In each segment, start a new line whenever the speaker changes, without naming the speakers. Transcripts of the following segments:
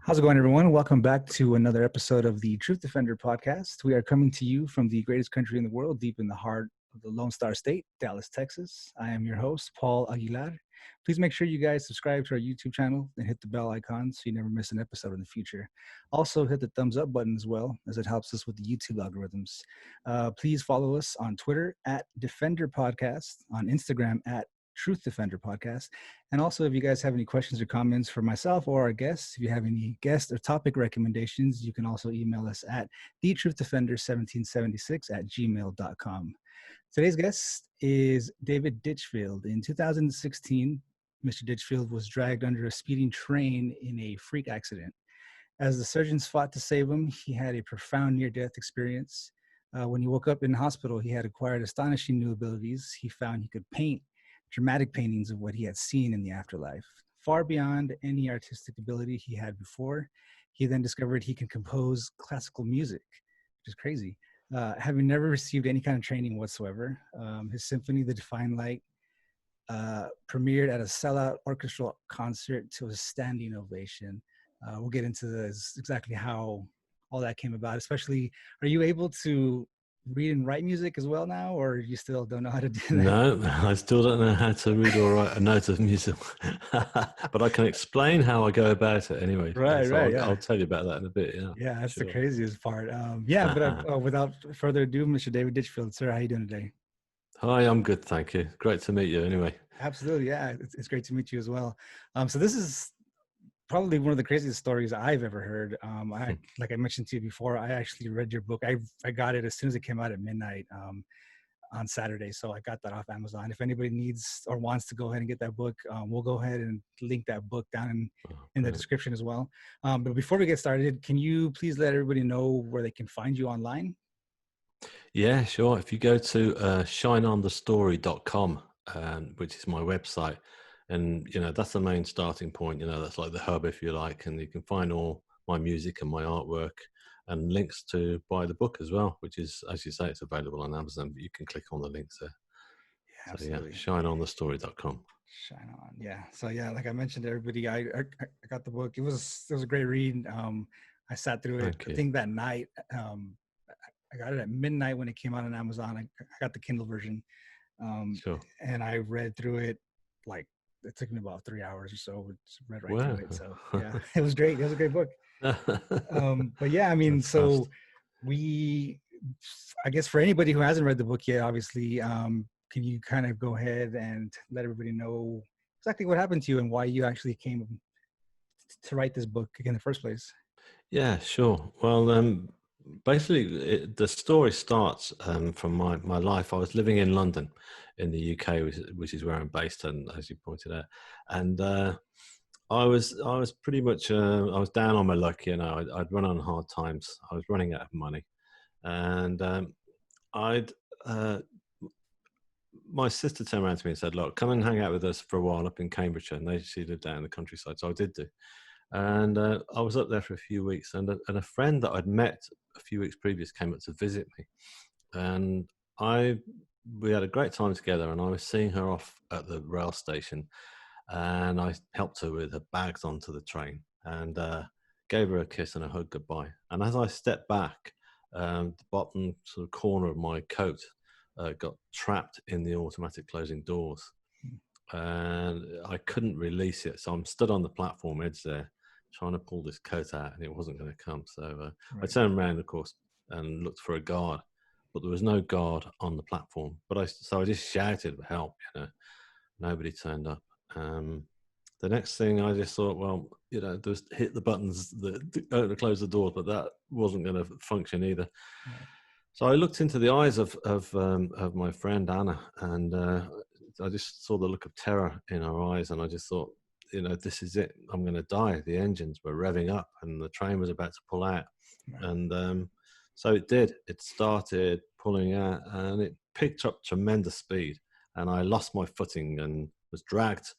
How's it going, everyone? Welcome back to another episode of the Truth Defender podcast. We are coming to you from the greatest country in the world, deep in the heart of the Lone Star State, Dallas, Texas. I am your host, Paul Aguilar. Please make sure you guys subscribe to our YouTube channel and hit the bell icon so you never miss an episode in the future. Also, hit the thumbs up button as well, as it helps us with the YouTube algorithms. Please follow us on Twitter at Defender Podcast, on Instagram at Truth Defender Podcast. And also, if you guys have any questions or comments for myself or our guests, if you have any guest or topic recommendations, you can also email us at thetruthDefender1776@gmail.com. Today's guest is David Ditchfield. In 2016, Mr. Ditchfield was dragged under a speeding train in a freak accident. As the surgeons fought to save him, he had a profound near-death experience. When he woke up in the hospital, he had acquired astonishing new abilities. He found he could paint dramatic paintings of what he had seen in the afterlife, far beyond any artistic ability he had before. He then discovered he can compose classical music, which is crazy. Having never received any kind of training whatsoever, his symphony, The Divine Light, premiered at a sellout orchestral concert to a standing ovation. We'll get into this, exactly how all that came about. Especially, are you able to read and write music as well now, or you still don't know how to do that?
No, I still don't know how to read or write a note of music, but I can explain how I go about it anyway.
Right,
so
right.
I'll tell you about that in a bit.
Yeah, that's
sure.
the craziest part. But without further ado, Mr. David Ditchfield, sir, how you doing today?
Hi, I'm good, thank you. Great to meet you anyway.
Absolutely, yeah, it's great to meet you as well. So this is probably one of the craziest stories I've ever heard. Like I mentioned to you before, I actually read your book. I got it as soon as it came out at midnight on Saturday, so I got that off Amazon. If anybody needs or wants to go ahead and get that book, we'll go ahead and link that book down in the description as well. But before we get started, can you please let everybody know where they can find you online?
Yeah, sure. If you go to shineonthestory.com, which is my website, and that's the main starting point. That's like the hub, if you like, and you can find all my music and my artwork and links to buy the book as well, which is, as you say, it's available on Amazon, but you can click on the links there.
Yeah, absolutely.
So shineonthestory.com.
Shine on. Yeah. So yeah, like I mentioned to everybody, I got the book. It was a great read. I sat through it. I think that night. I got it at midnight when it came out on Amazon. I got the Kindle version.
Sure.
And I read through it, like, it took me about 3 hours or so. Read right through it. So yeah, it was great. It was a great book. But yeah, I mean, so I guess for anybody who hasn't read the book yet, obviously, can you kind of go ahead and let everybody know exactly what happened to you and why you actually came to write this book in the first place?
Yeah, sure. Well, basically, the story starts from my life. I was living in London, in the UK, which is where I'm based, and as you pointed out, and I was pretty much I was down on my luck. I'd run on hard times. I was running out of money, and my sister turned around to me and said, "Look, come and hang out with us for a while up in Cambridgeshire." And she lived down in the countryside, so I did do. And I was up there for a few weeks, and a friend that I'd met a few weeks previous came up to visit me, and we had a great time together. And I was seeing her off at the rail station, and I helped her with her bags onto the train, and gave her a kiss and a hug goodbye. And as I stepped back, the bottom sort of corner of my coat got trapped in the automatic closing doors, and I couldn't release it. So I'm stood on the platform edge there, trying to pull this coat out, and it wasn't going to come. So I turned around, of course, and looked for a guard, but there was no guard on the platform. So I just shouted for help. Nobody turned up. The next thing I just thought, well, just hit the buttons to close the door, but that wasn't going to function either. Right. So I looked into the eyes of my friend Anna, and I just saw the look of terror in her eyes, and I just thought, this is it. I'm going to die. The engines were revving up, and the train was about to pull out. Right. And so it did. It started pulling out, and it picked up tremendous speed, and I lost my footing and was dragged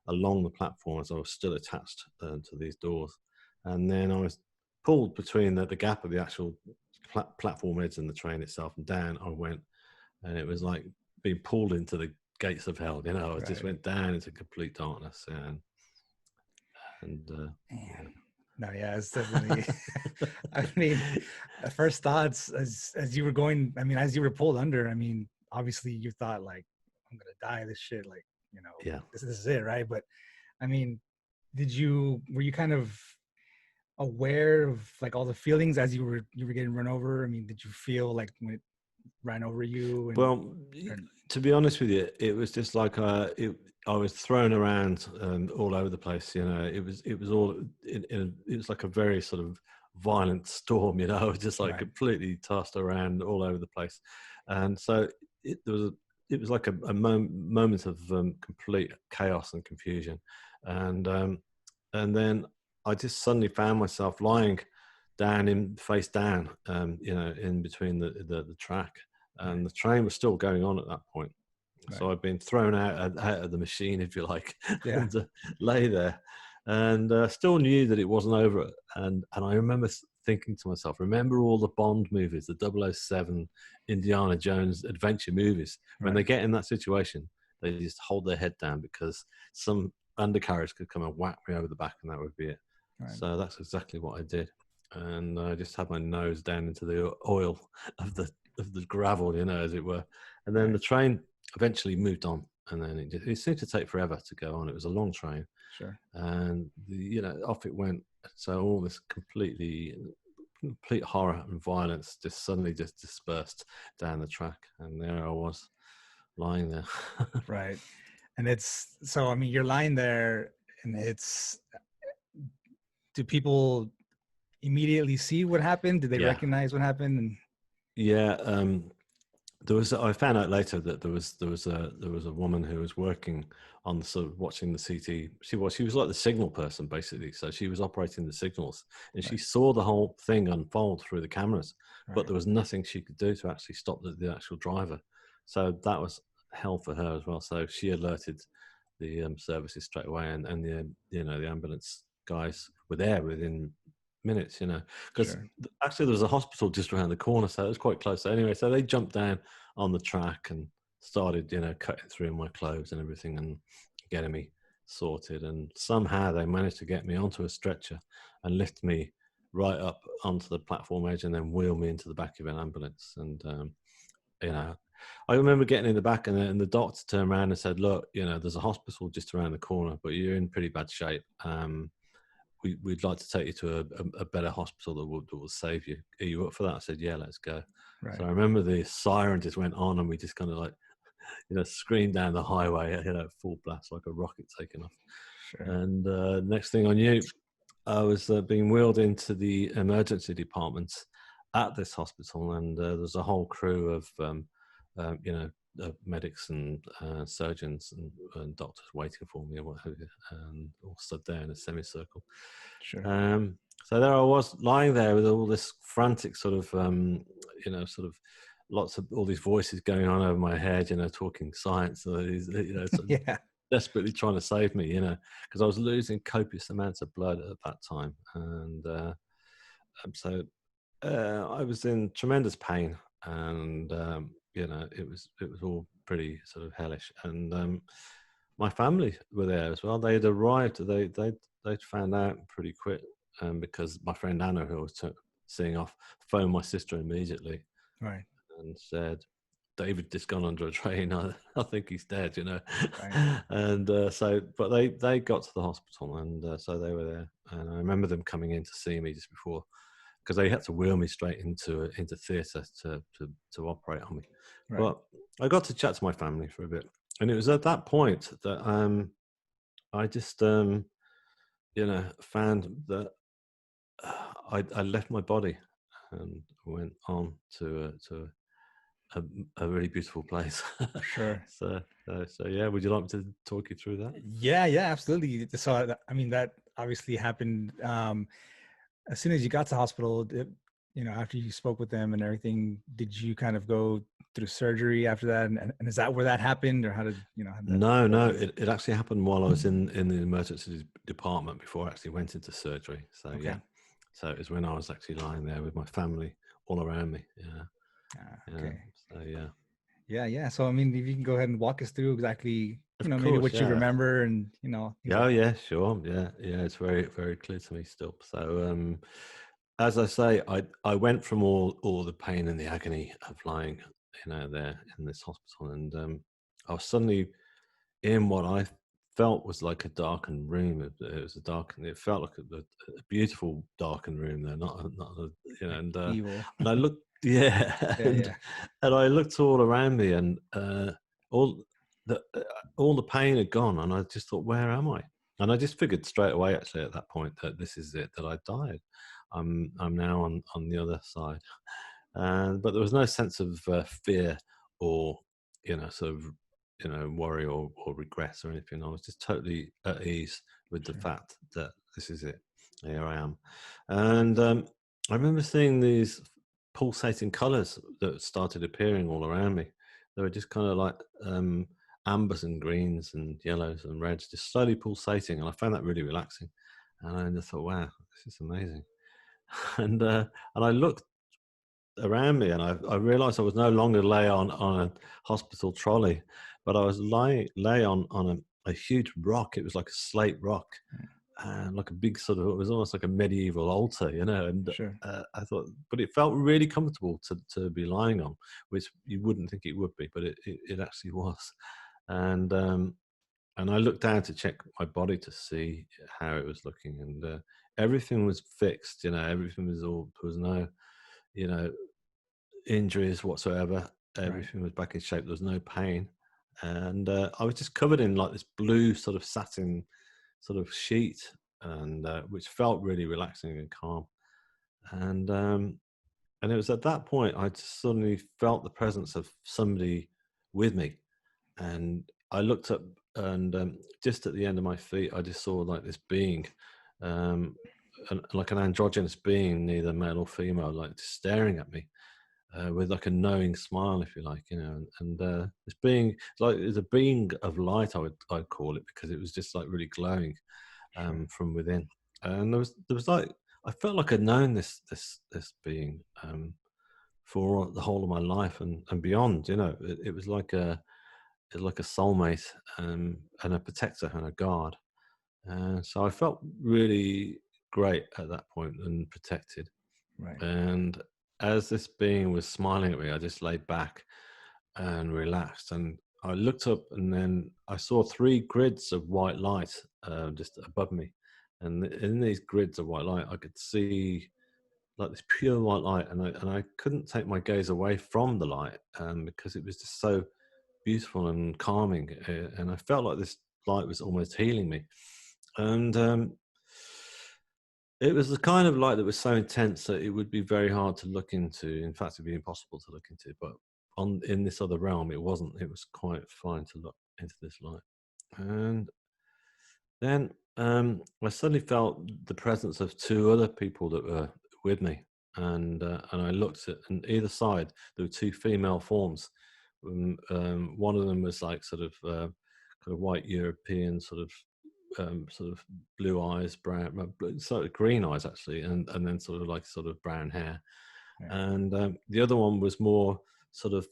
along the platform as I was still attached to these doors. And then I was pulled between the gap of the actual platform edge and the train itself, and down I went, and it was like being pulled into the gates of hell. I just went down into complete darkness, and
No, yeah, it's definitely. I mean, at first thoughts as you were going, I mean, as you were pulled under, I mean, obviously you thought like, I'm gonna die of this shit, like, you know,
Yeah.
this is it, right? But I mean, were you kind of aware of like all the feelings as you were getting run over? I mean, did you feel like when it ran over you and
Well,
or,
to be honest with you, it was just like I was thrown around all over the place. You know, it was all it was like a very sort of violent storm. You know, I was just like
right,
completely tossed around all over the place, and so there was it was like a moment of complete chaos and confusion, and then I just suddenly found myself lying down in face down, you know, in between the track,
right,
and the train was still going on at that point.
right.
So I'd been thrown out of the machine, if you like,
Yeah,
and lay there, and still knew that it wasn't over. And I remember thinking to myself, remember all the Bond movies, the 007 Indiana Jones adventure movies, when
right,
they get in that situation, they just hold their head down because some undercarriage could come and whack me over the back, and that would be it.
right.
So that's exactly what I did, and I just had my nose down into the oil of the gravel, you know, as it were. And then
Right.
the train eventually moved on, and then it seemed to take forever to go on. It was a long train,
Sure.
and you know, off it went. So all this complete horror and violence just suddenly just dispersed down the track, and there I was lying there.
Right. And it's so I mean you're lying there and it's do people immediately see what happened? Did they
Yeah,
recognize what happened? And
yeah. There was. I found out later that there was a woman who was working on sort of watching the CT. She was like the signal person basically. So she was operating the signals, and she
right,
saw the whole thing unfold through the cameras. But
right,
there was nothing she could do to actually stop the actual driver. So that was hell for her as well. So she alerted the services straight away, and the you know the ambulance guys were there within minutes. You know, because
sure.
actually there was a hospital just around the corner, so it was quite close. So anyway, so they jumped down on the track and started, you know, cutting through my clothes and everything and getting me sorted. And somehow they managed to get me onto a stretcher and lift me right up onto the platform edge and then wheel me into the back of an ambulance. And, you know, I remember getting in the back and the doctor turned around and said, look, you know, there's a hospital just around the corner, but you're in pretty bad shape. We'd like to take you to a better hospital that will save you. Are you up for that? I said, yeah, let's go. So
Right,
I remember the siren just went on and we just kind of like, you know, screamed down the highway, you know, full blast like a rocket taking off.
sure.
And next thing I knew, I was being wheeled into the emergency department at this hospital, and there's a whole crew of, you know, medics and surgeons and doctors waiting for me, or what have you, and all stood there in a semicircle.
Sure.
Um, so there I was lying there with all this frantic sort of, you know, sort of lots of all these voices going on over my head, you know, talking science, you know, sort of
Yeah.
desperately trying to save me, you know, because I was losing copious amounts of blood at that time, and so I was in tremendous pain, and you know, it was all pretty sort of hellish, and my family were there as well. They had arrived. They'd found out pretty quick, because my friend Anna, who I was seeing off, phoned my sister immediately
Right,
and said, David just gone under a train. I think he's dead, you know.
right,
And so, but they got to the hospital, and so they were there. And I remember them coming in to see me just before, because they had to wheel me straight into theatre to operate on me.
right.
But I got to chat to my family for a bit, and it was at that point that I just you know, found that I left my body and went on to a really beautiful place.
Sure.
So yeah, would you like me to talk you through that?
Yeah, yeah, absolutely. So I mean that obviously happened as soon as you got to hospital, you know, after you spoke with them and everything, did you kind of go through surgery after that? And is that where that happened, or how did you know how did that
No,
go
no,
through?
it actually happened while I was in the emergency department before I actually went into surgery. So
Okay.
yeah, so it was when I was actually lying there with my family all around me. Yeah, yeah.
Okay.
So yeah.
Yeah, yeah. So I mean, if you can go ahead and walk us through exactly
Of
maybe
course,
what you
yeah.
remember and, things
Yeah,
like
oh,
that.
yeah, sure. Yeah, yeah, it's very, very clear to me still. So, as I say, I went from all the pain and the agony of lying, there in this hospital, and I was suddenly in what I felt was like a darkened room. It was a darkened. It felt like a beautiful darkened room there, not a,
Like
and
evil.
I looked, yeah,
Yeah, yeah.
and I looked all around me, and all all the pain had gone, and I just thought, where am I? And I just figured straight away, actually, at that point, that this is it, that I died. I'm now on the other side, and but there was no sense of fear or sort of worry or regrets or anything. I was just totally at ease with the
Sure.
fact that this is it. Here I am, and I remember seeing these pulsating colours that started appearing all around me. They were just kind of like ambers and greens and yellows and reds, just slowly pulsating, and I found that really relaxing. And I just thought, wow, this is amazing. And I looked around me, and I realized I was no longer lay on a hospital trolley, but I was lay on a huge rock. It was like a slate rock,
Mm.
and like a big sort of, it was almost like a medieval altar, and
Sure.
I thought, but it felt really comfortable to be lying on, which you wouldn't think it would be, but it actually was. And and I looked down to check my body to see how it was looking, and everything was fixed. Everything was all, there was no, you know injuries whatsoever.
Right.
Everything was back in shape. There was no pain, and I was just covered in like this blue sort of satin sort of sheet, and which felt really relaxing and calm. And it was at that point I just suddenly felt the presence of somebody with me, and I looked up, and just at the end of my feet, I just saw like this being, um, like an androgynous being, neither male or female, like just staring at me with like a knowing smile, if you like, and this being, like, it's a being of light, I'd call it, because it was just like really glowing
Sure.
from within. And there was like, I felt like I'd known this being for the whole of my life and beyond. It was like a soulmate, and a protector and a guard. So I felt really great at that point and protected.
Right.
And as this being was smiling at me, I just laid back and relaxed. And I looked up, and then I saw three grids of white light just above me. And in these grids of white light, I could see like this pure white light, and I couldn't take my gaze away from the light, because it was just so beautiful and calming, and I felt like this light was almost healing me. And it was the kind of light that was so intense that it would be very hard to look into. In fact, it'd be impossible to look into. But in this other realm, it wasn't. It was quite fine to look into this light. And then I suddenly felt the presence of two other people that were with me, and I looked at, on either side there were two female forms. One of them was like sort of kind of white European, sort of blue eyes, brown, sort of green eyes actually, and then sort of brown hair.
Right.
And the other one was more sort of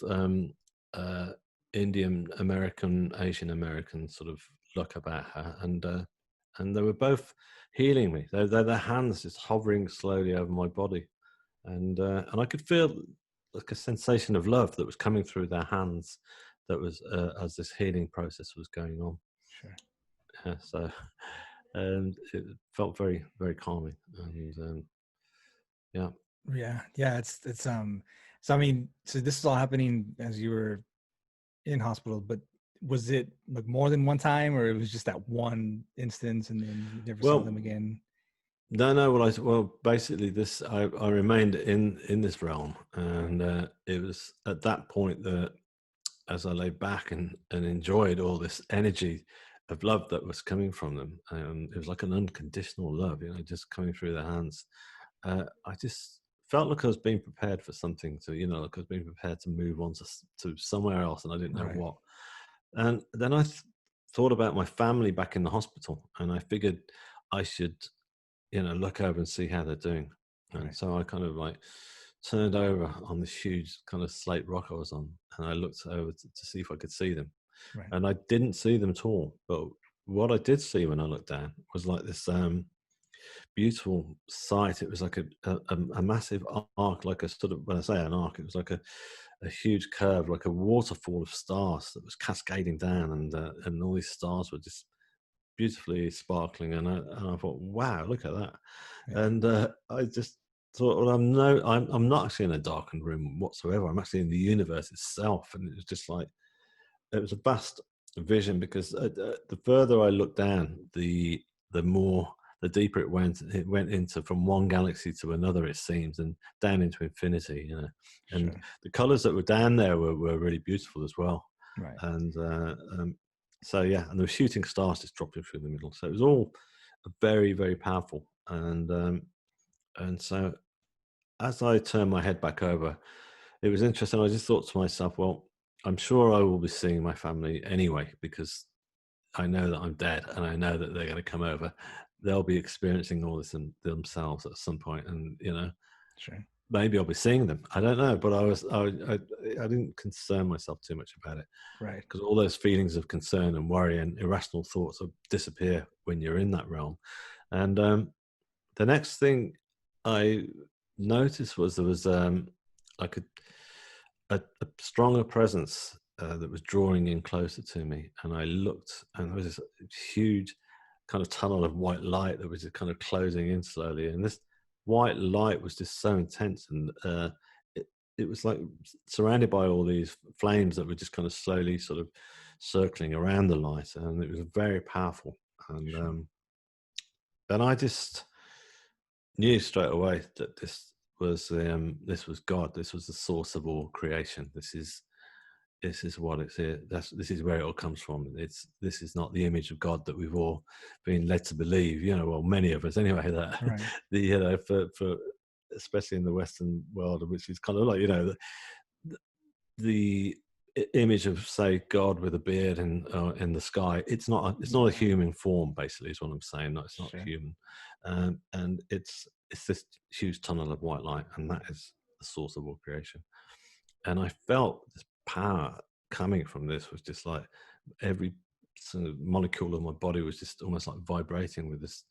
uh, Indian American, Asian American sort of look about her, and they were both healing me. Their hands just hovering slowly over my body, and I could feel like a sensation of love that was coming through their hands. That was as this healing process was going on.
Sure.
So and it felt very, very calming. And yeah.
Yeah. Yeah. It's. So I mean, so this is all happening as you were in hospital, but was it like more than one time, or it was just that one instance, and then you never saw
Well,
them again?
no. Well, basically, this I remained in this realm, and it was at that point that, as I lay back and enjoyed all this energy of love that was coming from them, it was like an unconditional love, just coming through their hands. I just felt like I was being prepared for something, like I was being prepared to move on to somewhere else, and I didn't know
Right.
what. And then I thought about my family back in the hospital, and I figured I should, look over and see how they're doing. And
Right.
so I kind of like turned over on this huge kind of slate rock I was on, and I looked over to see if I could see them.
Right.
and I didn't see them at all. But what I did see when I looked down was like this beautiful sight. It was like a massive arc, like a sort of, when I say an arc, it was like a huge curve, like a waterfall of stars that was cascading down, and all these stars were just beautifully sparkling. And I thought, wow, look at that.
Yeah.
And I just thought, well, I'm not actually in a darkened room whatsoever. I'm actually in the universe itself. And it was just like, it was a vast vision, because the further I looked down, the more, the deeper it went. It went into, from one galaxy to another, it seems, and down into infinity, you know. And
Sure.
the colors that were down there were really beautiful as well.
Right.
And so yeah, and there were shooting stars just dropping through the middle. So it was all very, very powerful. And so as I turned my head back over, it was interesting. I just thought to myself, well, I'm sure I will be seeing my family anyway, because I know that I'm dead, and I know that they're going to come over. They'll be experiencing all this themselves at some point, and you know,
Sure.
maybe I'll be seeing them. I don't know, but I didn't concern myself too much about it,
Right.
because all those feelings of concern and worry and irrational thoughts will disappear when you're in that realm. And the next thing I noticed was there was like a stronger presence that was drawing in closer to me. And I looked, and there was this huge kind of tunnel of white light that was just kind of closing in slowly. And this white light was just so intense, and it was like surrounded by all these flames that were just kind of slowly sort of circling around the light, and it was very powerful. And
Sure.
and I just knew straight away that this was God. This was the source of all creation. This is what it's here. This is where it all comes from. This is not the image of God that we've all been led to believe. You know, well, many of us anyway. That
Right.
the you know for especially in the Western world, which is kind of like, you know, the image of, say, God with a beard in the sky. It's not a
Yeah.
human form. Basically, is what I'm saying. No, it's not
Sure.
human, and it's this huge tunnel of white light, and that is the source of all creation. And I felt this power coming from this was just like every sort of molecule of my body was just almost like vibrating with this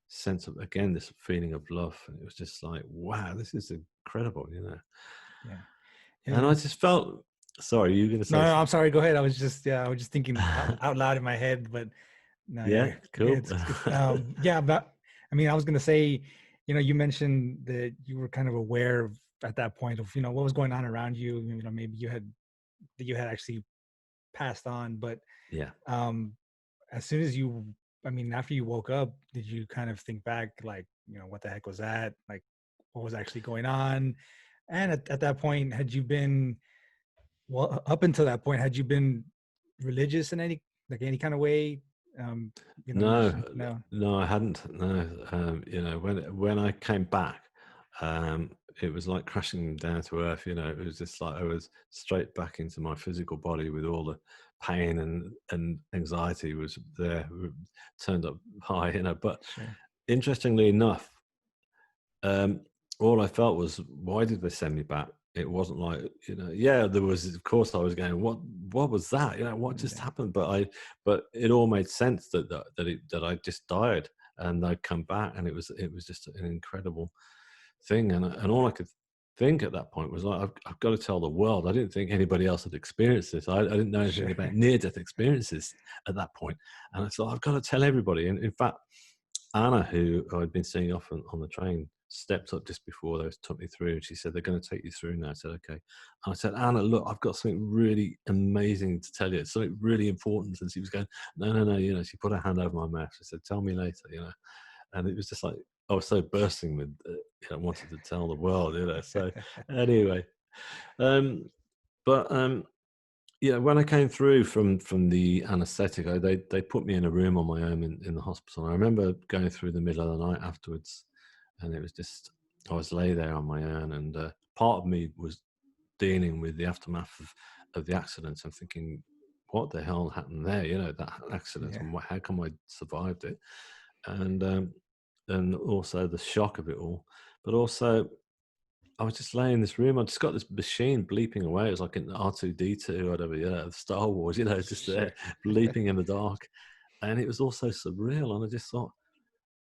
sense of, again, this feeling of love. And it was just like, wow, this is incredible, you know.
Yeah.
And I
And
just felt, sorry, you were going to
no,
say
no, I'm
something?
sorry. Go ahead. I was just thinking out loud in my head, but no,
Yeah,
yeah,
cool.
it's yeah, but I mean, I was gonna say, you mentioned that you were kind of aware of, at that point, of what was going on around you. Maybe you had actually passed on, but
Yeah.
um, as soon as I mean, after you woke up, did you kind of think back, like, what the heck was that? Like, what was actually going on? And at that point, had you been, well, up until that point, had you been religious in any kind of way? Um, you
No,
mentioned no.
no, I hadn't. No, you know, when I came back, it was like crashing down to earth. You know, it was just like I was straight back into my physical body, with all the pain and anxiety was there, turned up high. You know, but
Sure.
interestingly enough, um, all I felt was, why did they send me back? It wasn't like, you know, yeah, there was, of course I was going, what was that? You know, what just
Yeah.
happened? But it all made sense that I just died, and I'd come back, and it was just an incredible thing. And all I could think at that point was like, I've got to tell the world. I didn't think anybody else had experienced this. I didn't know anything
Sure.
about near-death experiences at that point. And I thought, I've got to tell everybody. And in fact, Anna, who I'd been seeing off on the train, stepped up just before they took me through, and she said, they're going to take you through now. I said, okay. And I said, Anna, look, I've got something really amazing to tell you. It's something really important. And she was going, no, no, no. You know, she put her hand over my mouth. She said, tell me later, you know. And it was just like, I was so bursting with, wanted to tell the world, you know. So anyway, but yeah, when I came through from the anaesthetic, they put me in a room on my own in the hospital. And I remember going through the middle of the night afterwards, and it was just, I was lay there on my own, and part of me was dealing with the aftermath of the accident and thinking, what the hell happened there? You know, that accident,
Yeah.
and how come I survived it? And also the shock of it all, but also I was just laying in this room. I just got this machine bleeping away. It was like an R2D2 or whatever, Star Wars, just there
Sure.
bleeping in the dark. And it was also surreal. And I just thought,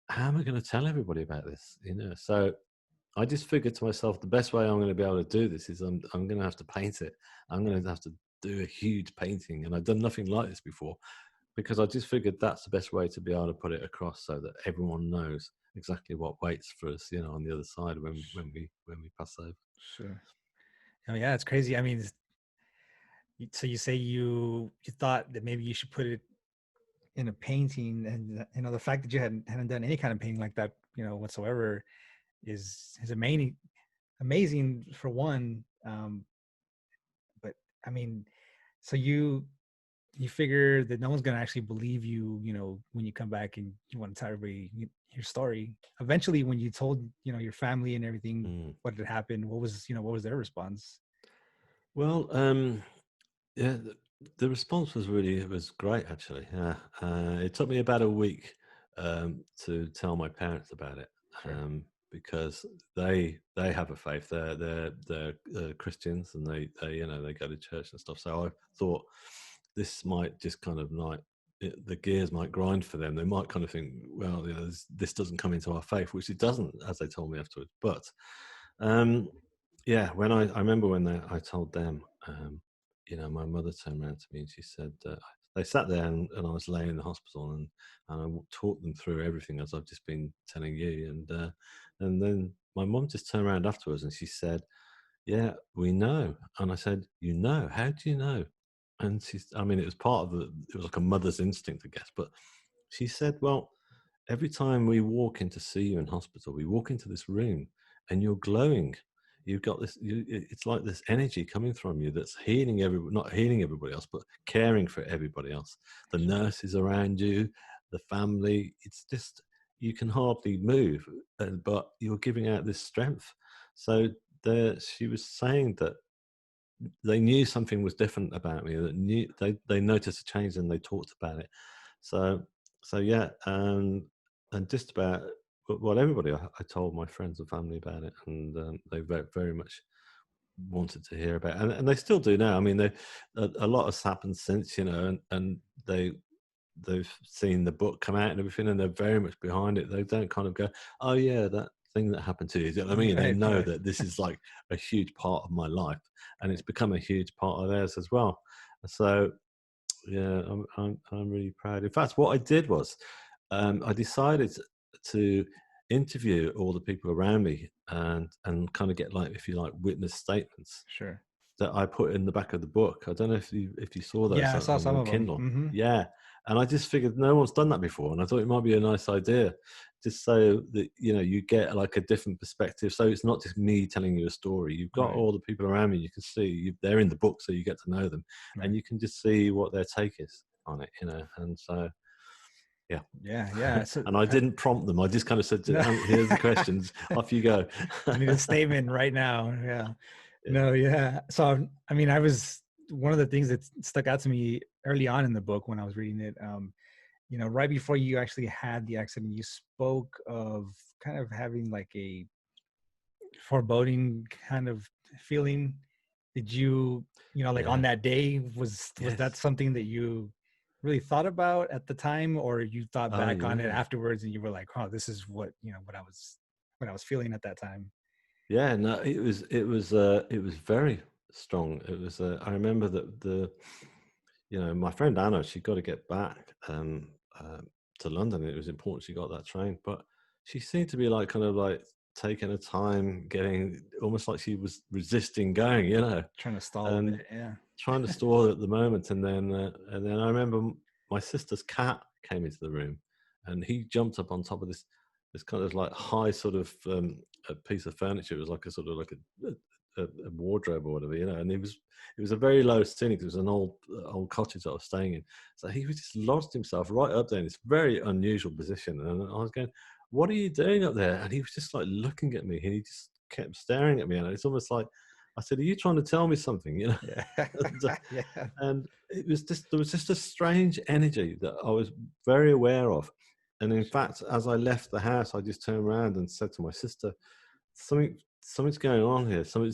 how am I going to tell everybody about this? So I just figured to myself, the best way I'm going to be able to do this is I'm going to have to paint it. I'm going to have to do a huge painting. And I've done nothing like this before, because I just figured that's the best way to be able to put it across so that everyone knows exactly what waits for us, on the other side when we pass over.
Sure. Oh yeah, it's crazy. I mean, so you say you thought that maybe you should put it in a painting, and the fact that you hadn't done any kind of painting like that, whatsoever, is amazing for one. But I mean, so you figure that no one's gonna actually believe you, when you come back and you want to tell everybody your story. Eventually, when you told your family and everything what had happened, what was their response?
Well, yeah, the response was great, actually. Yeah, it took me about a week to tell my parents about it,
Sure.
because they have a faith. They're Christians, and they go to church and stuff. So I thought this might just kind of like the gears might grind for them. They might kind of think, well, this doesn't come into our faith, which it doesn't, as they told me afterwards. But yeah, when I remember when I told them, my mother turned around to me and she said, they sat there and I was laying in the hospital, and I talked them through everything as I've just been telling you. And then my mum just turned around afterwards and she said, yeah, we know. And I said, how do you know? And it was it was like a mother's instinct, I guess. But she said, well, every time we walk in to see you in hospital, we walk into this room and you're glowing. You've got this, it's like this energy coming from you that's healing not healing everybody else, but caring for everybody else. The nurses around you, the family, it's just, you can hardly move, but you're giving out this strength. So she was saying that they knew something was different about me, that they noticed a change and they talked about it. So yeah, and just about everybody, I told my friends and family about it, and they very much wanted to hear about it, and they still do now. I mean, a lot has happened since, and they've seen the book come out and everything, and they're very much behind it. They don't kind of go, oh yeah, that thing that happened to you. Do you know what I mean? They
Right,
know
right.
that this is like a huge part of my life, and it's become a huge part of theirs as well. So yeah, I'm really proud. In fact, what I did was, I decided to interview all the people around me and kind of get, like, if you like, witness statements
Sure.
that I put in the back of the book. I don't know if you saw those
Yeah, I saw
on
some
your
of them.
Kindle. Yeah, and I just figured no one's done that before, and I thought it might be a nice idea, just so that you get like a different perspective. So it's not just me telling you a story. You've got
Right,
all the people around me. You can see they're in the book, so you get to know them, and
right.
you can just see what their take is on it. And so yeah.
Yeah, yeah. So
And I didn't prompt them. I just kind of said,
no,
"Here's the questions. Off you go."
I need a statement right now. Yeah.
Yeah.
No, yeah. So I mean, I was one of the things that stuck out to me early on in the book when I was reading it. Right before you actually had the accident, you spoke of kind of having like a foreboding kind of feeling. Did you, like on
Yeah.
that day, was that
Yes.
something that you really thought about at the time, or you thought
Oh
back on it
yeah.
afterwards and you were like, oh, this is what I was feeling at that time?
Yeah, no, it was very strong. It was. I remember that my friend Anna, she got to get back to London. It was important she got that train, but she seemed to be like kind of like taking her time, getting almost like she was resisting going,
Trying to stall a
and
bit. Yeah.
trying to stall at the moment. And then I remember my sister's cat came into the room, and he jumped up on top of this kind of like high sort of a piece of furniture. It was like a sort of like a wardrobe or whatever, and it was a very low ceiling. It was an old cottage that I was staying in, so he was just lodged himself right up there in this very unusual position. And I was going, "What are you doing up there?" And he was just like looking at me, and he just kept staring at me, and it's almost like I said, "Are you trying to tell me something?"
Yeah.
and,
Yeah.
and there was just a strange energy that I was very aware of. And in fact, as I left the house, I just turned around and said to my sister, something something's going on here. Something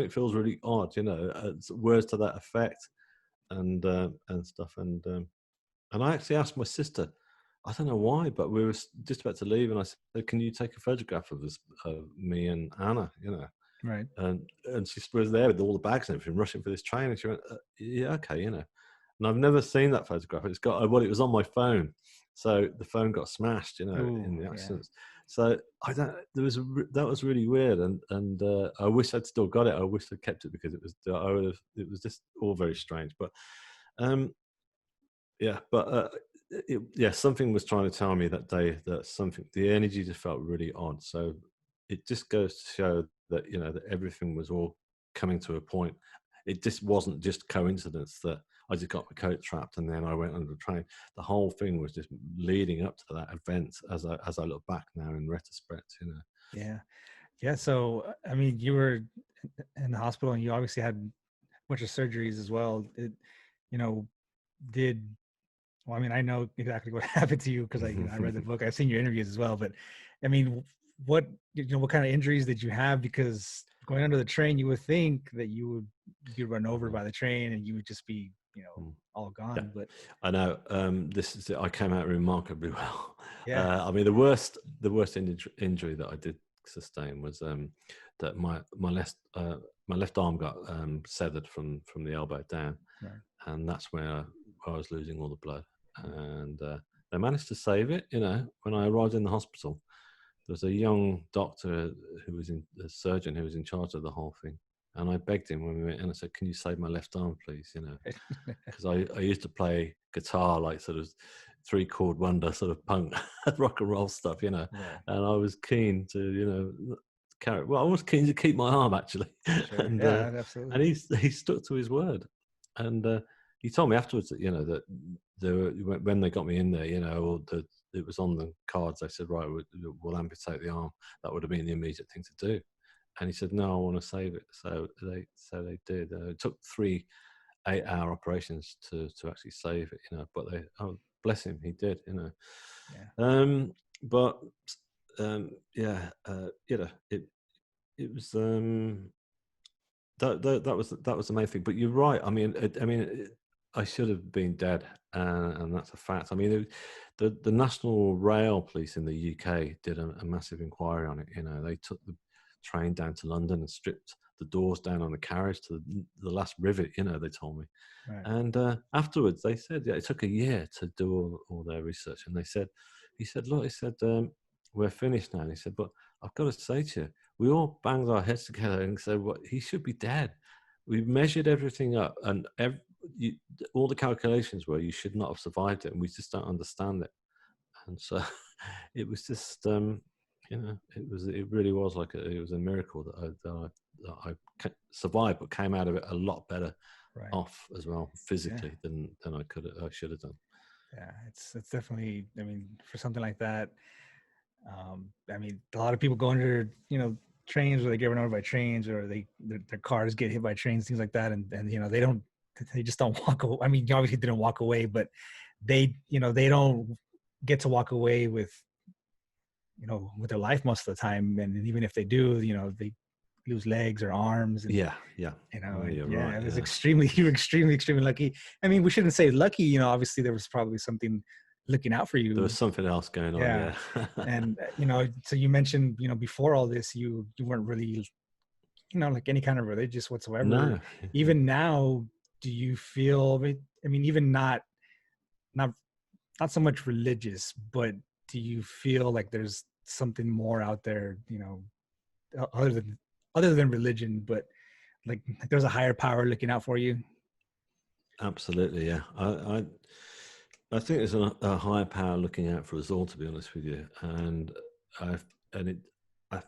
feels really odd, you know. Words to that effect, and stuff. And I actually asked my sister, I don't know why, but we were just about to leave, and I said, "Can you take a photograph of us, me and Anna?" You know,
Right.
and she was there with all the bags and everything, rushing for this train, and she went, "Yeah, okay," you know. And I've never seen that photograph. It was on my phone, so the phone got smashed, you know, in
Ooh,
the
yeah.
accidents. So I don't. That was really weird, and I wish I'd still got it. I wish I'd kept it, because it was just all very strange. But um, yeah, but yeah, something was trying to tell me that day that the energy just felt really odd. So it just goes to show that, you know, that everything was all coming to a point. It just wasn't just coincidence that I just got my coat trapped and then I went under the train. The whole thing was just leading up to that event. As I look back now in retrospect, you know.
Yeah. Yeah. So, I mean, you were in the hospital and you obviously had a bunch of surgeries as well. You know, did, well, I mean, I know exactly what happened to you because I read the book. I've seen your interviews as well. But I mean, what kind of injuries did you have? Because going under the train, you would think that you would be run over by the train and you would just be, all
Yeah,
gone. But
I know. This is it. I came out remarkably well.
yeah,
I mean, the worst injury that I did sustain was that my left arm got severed from the elbow down,
right,
and that's where I was losing all the blood. And they managed to save it. You know, when I arrived in the hospital, there was a young doctor a surgeon who was in charge of the whole thing. And I begged him when we went in, I said, "Can you save my left arm, please?" You know, because I used to play guitar, like sort of 3-chord wonder, sort of punk rock and roll stuff, you know.
right,
And I was keen to, you know, carry. Well, I was keen to keep my arm actually,
sure,
and
yeah,
and
absolutely,
he stuck to his word, and he told me afterwards that, you know, that when they got me in there, you know, it was on the cards. They said, right, we'll amputate the arm. That would have been the immediate thing to do. And he said, no, I want to save it. So they did. It took 3 8-hour operations to actually save it, you know. But bless him, he did, you know.
yeah,
But yeah, you know, it was that was the main thing. But you're right. I mean, I should have been dead, and that's a fact. I mean, the National Rail Police in the UK did a massive inquiry on it. You know, they took the train down to London and stripped the doors down on the carriage to the last rivet. You know, they told me.
right,
And afterwards, they said, yeah, it took a year to do all their research. And he said, look, he said, we're finished now. And he said, but I've got to say to you, we all banged our heads together and said, well, he should be dead. We measured everything up, and all the calculations were you should not have survived it, and we just don't understand it. And so it was just, you know, it really was like it was a miracle that I survived, but came out of it a lot better
right,
off as well
yeah,
physically than I should have done.
yeah. It's definitely. I mean, for something like that, I mean, a lot of people go under, trains, or they get run over by trains, or their cars get hit by trains, things like that, and they just don't walk away. I mean, you obviously didn't walk away, but they don't get to walk away with their life most of the time, and even if they do, they lose legs or arms, and
Yeah, yeah. No,
and
you're
yeah,
right.
it was
Yeah,
you were extremely lucky. I mean, we shouldn't say lucky, obviously there was probably something looking out for
there
you.
was something else going on.
Yeah.
Yeah.
And so you mentioned, before all this, you weren't really, like any kind of religious whatsoever.
No.
Even now, do you feel, I mean, even not not so much religious, but do you feel like there's something more out there, other than religion, but like there's a higher power looking out for you?
Absolutely. Yeah. I think there's a higher power looking out for us all, to be honest with you. And I and it I,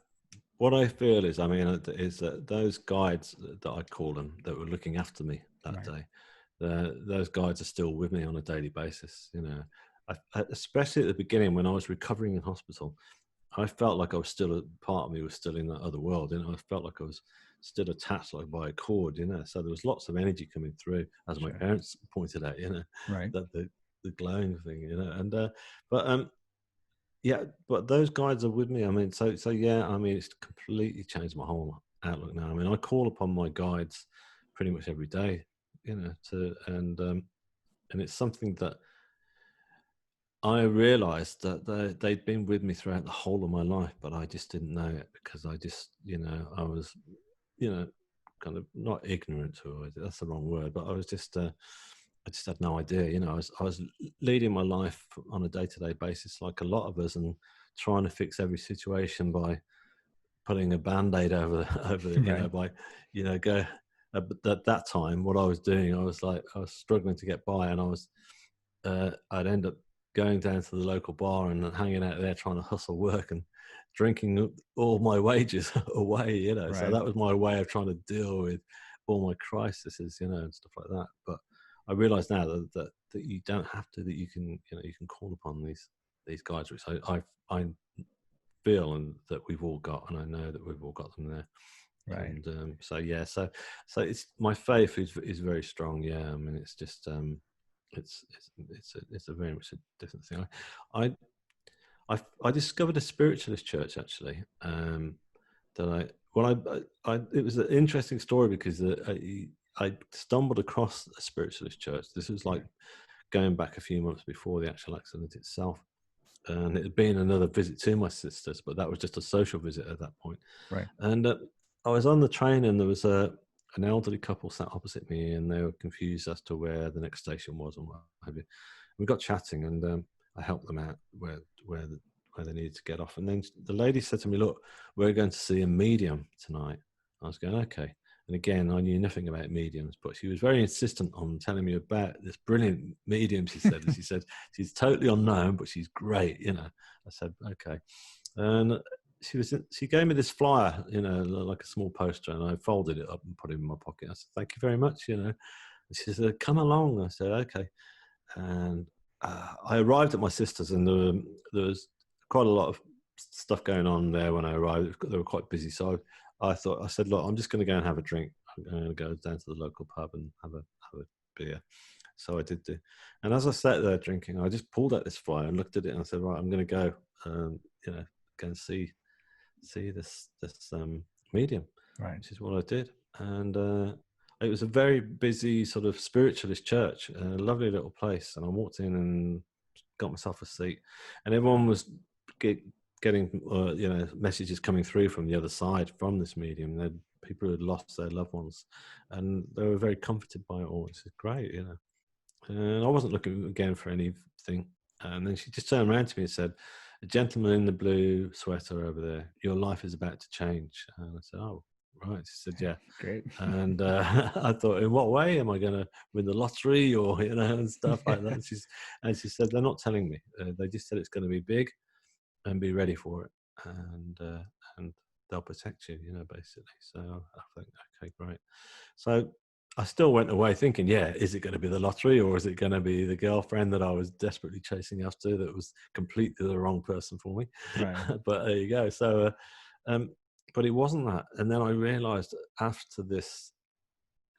what I feel is, I mean, is that those guides that I call them, that were looking after me that
Right.
day, those guides are still with me on a daily basis. You know, especially at the beginning when I was recovering in hospital, I felt like I was still a part of me was still in that other world. You know, I felt like I was still attached, like by a cord. You know, so there was lots of energy coming through, as my
Sure.
parents pointed out. You know,
Right.
that the glowing thing. You know, and but yeah, but those guides are with me. I mean, so yeah, I mean, it's completely changed my whole outlook now. I mean, I call upon my guides pretty much every day, you know, and it's something that I realized that they'd been with me throughout the whole of my life, but I just didn't know it because I just, you know, I was, you know, kind of not ignorant to it. That's the wrong word, but I was just, I just had no idea. You know, I was leading my life on a day-to-day basis, like a lot of us, and trying to fix every situation by putting a band-aid over you
Right.
know, by, you know, go. But at that time, what I was doing, I was struggling to get by, and I'd end up going down to the local bar and hanging out there trying to hustle work and drinking all my wages away, you know. So
Right.
that was my way of trying to deal with all my crises, you know, and stuff like that. But I realize now that you don't have to, that you can, you know, you can call upon these guides, which I feel and that we've all got, and I know that we've all got them there.
Right.
And so yeah, so it's, my faith is very strong. Yeah, I mean, it's just it's a very much a different thing. I discovered a spiritualist church actually. That it was an interesting story because I stumbled across a spiritualist church. This was like going back a few months before the actual accident itself, and it had been another visit to my sisters, but that was just a social visit at that point.
Right.
And I was on the train, and there was an elderly couple sat opposite me, and they were confused as to where the next station was and what have you. We got chatting, and I helped them out where they needed to get off. And then the lady said to me, "Look, we're going to see a medium tonight." I was going, "Okay." And again, I knew nothing about mediums, but she was very insistent on telling me about this brilliant medium. She said, and she said she's totally unknown, but she's great. You know, I said, "Okay." And she gave me this flyer, you know, like a small poster, and I folded it up and put it in my pocket. I said, "Thank you very much," you know. And she said, "Come along." I said, "Okay." And I arrived at my sister's, and there was quite a lot of stuff going on there when I arrived. They were quite busy, so I said, "Look, I'm just going to go and have a drink. I'm going to go down to the local pub and have a beer." So I did do. And as I sat there drinking, I just pulled out this flyer and looked at it, and I said, "Right, I'm going to go, you know, go and see this medium,"
Right.
which is what I did. And it was a very busy sort of spiritualist church, a lovely little place. And I walked in and got myself a seat, and everyone was getting you know, messages coming through from the other side from this medium. That people who had lost their loved ones, and they were very comforted by it all. It's great, you know. And I wasn't looking again for anything. And then she just turned around to me and said, "A gentleman in the blue sweater over there, your life is about to change." And I said, "Oh, right." She said, "Yeah."
Great.
And I thought, "In what way? Am I going to win the lottery or, you know, and stuff like that?" And she said, "They're not telling me. They just said it's going to be big and be ready for it. And they'll protect you, you know, basically." So I think, okay, great. So I still went away thinking, yeah, is it going to be the lottery, or is it going to be the girlfriend that I was desperately chasing after that was completely the wrong person for me?
Right.
But there you go. So, but it wasn't that. And then I realized after this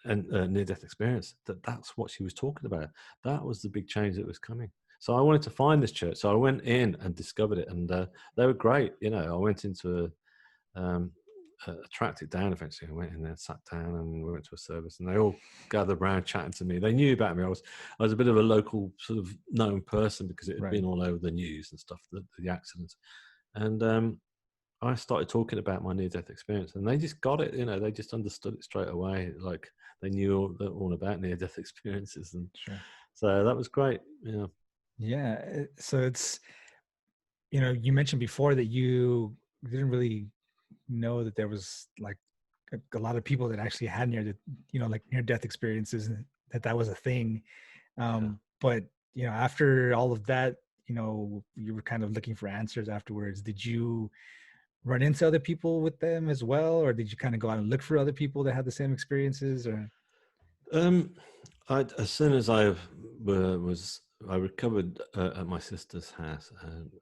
near-death experience that that's what she was talking about. That was the big change that was coming. So I wanted to find this church. So I went in and discovered it, and they were great. You know, I went into tracked it down eventually. I went in there, sat down, and we went to a service, and they all gathered around chatting to me. They knew about me. I was a bit of a local sort of known person because it had
Right.
been all over the news and stuff, the accident. And I started talking about my near-death experience, and they just got it. You know, they just understood it straight away. Like they knew all about near-death experiences, and
Sure.
so that was great. Yeah.
Yeah. So it's, you mentioned before that you didn't really know that there was like a lot of people that actually had like near death experiences, and that was a thing.
Yeah.
But after all of that, you were kind of looking for answers afterwards. Did you run into other people with them as well, or did you kind of go out and look for other people that had the same experiences? Or
Um, as soon as I recovered at my sister's house,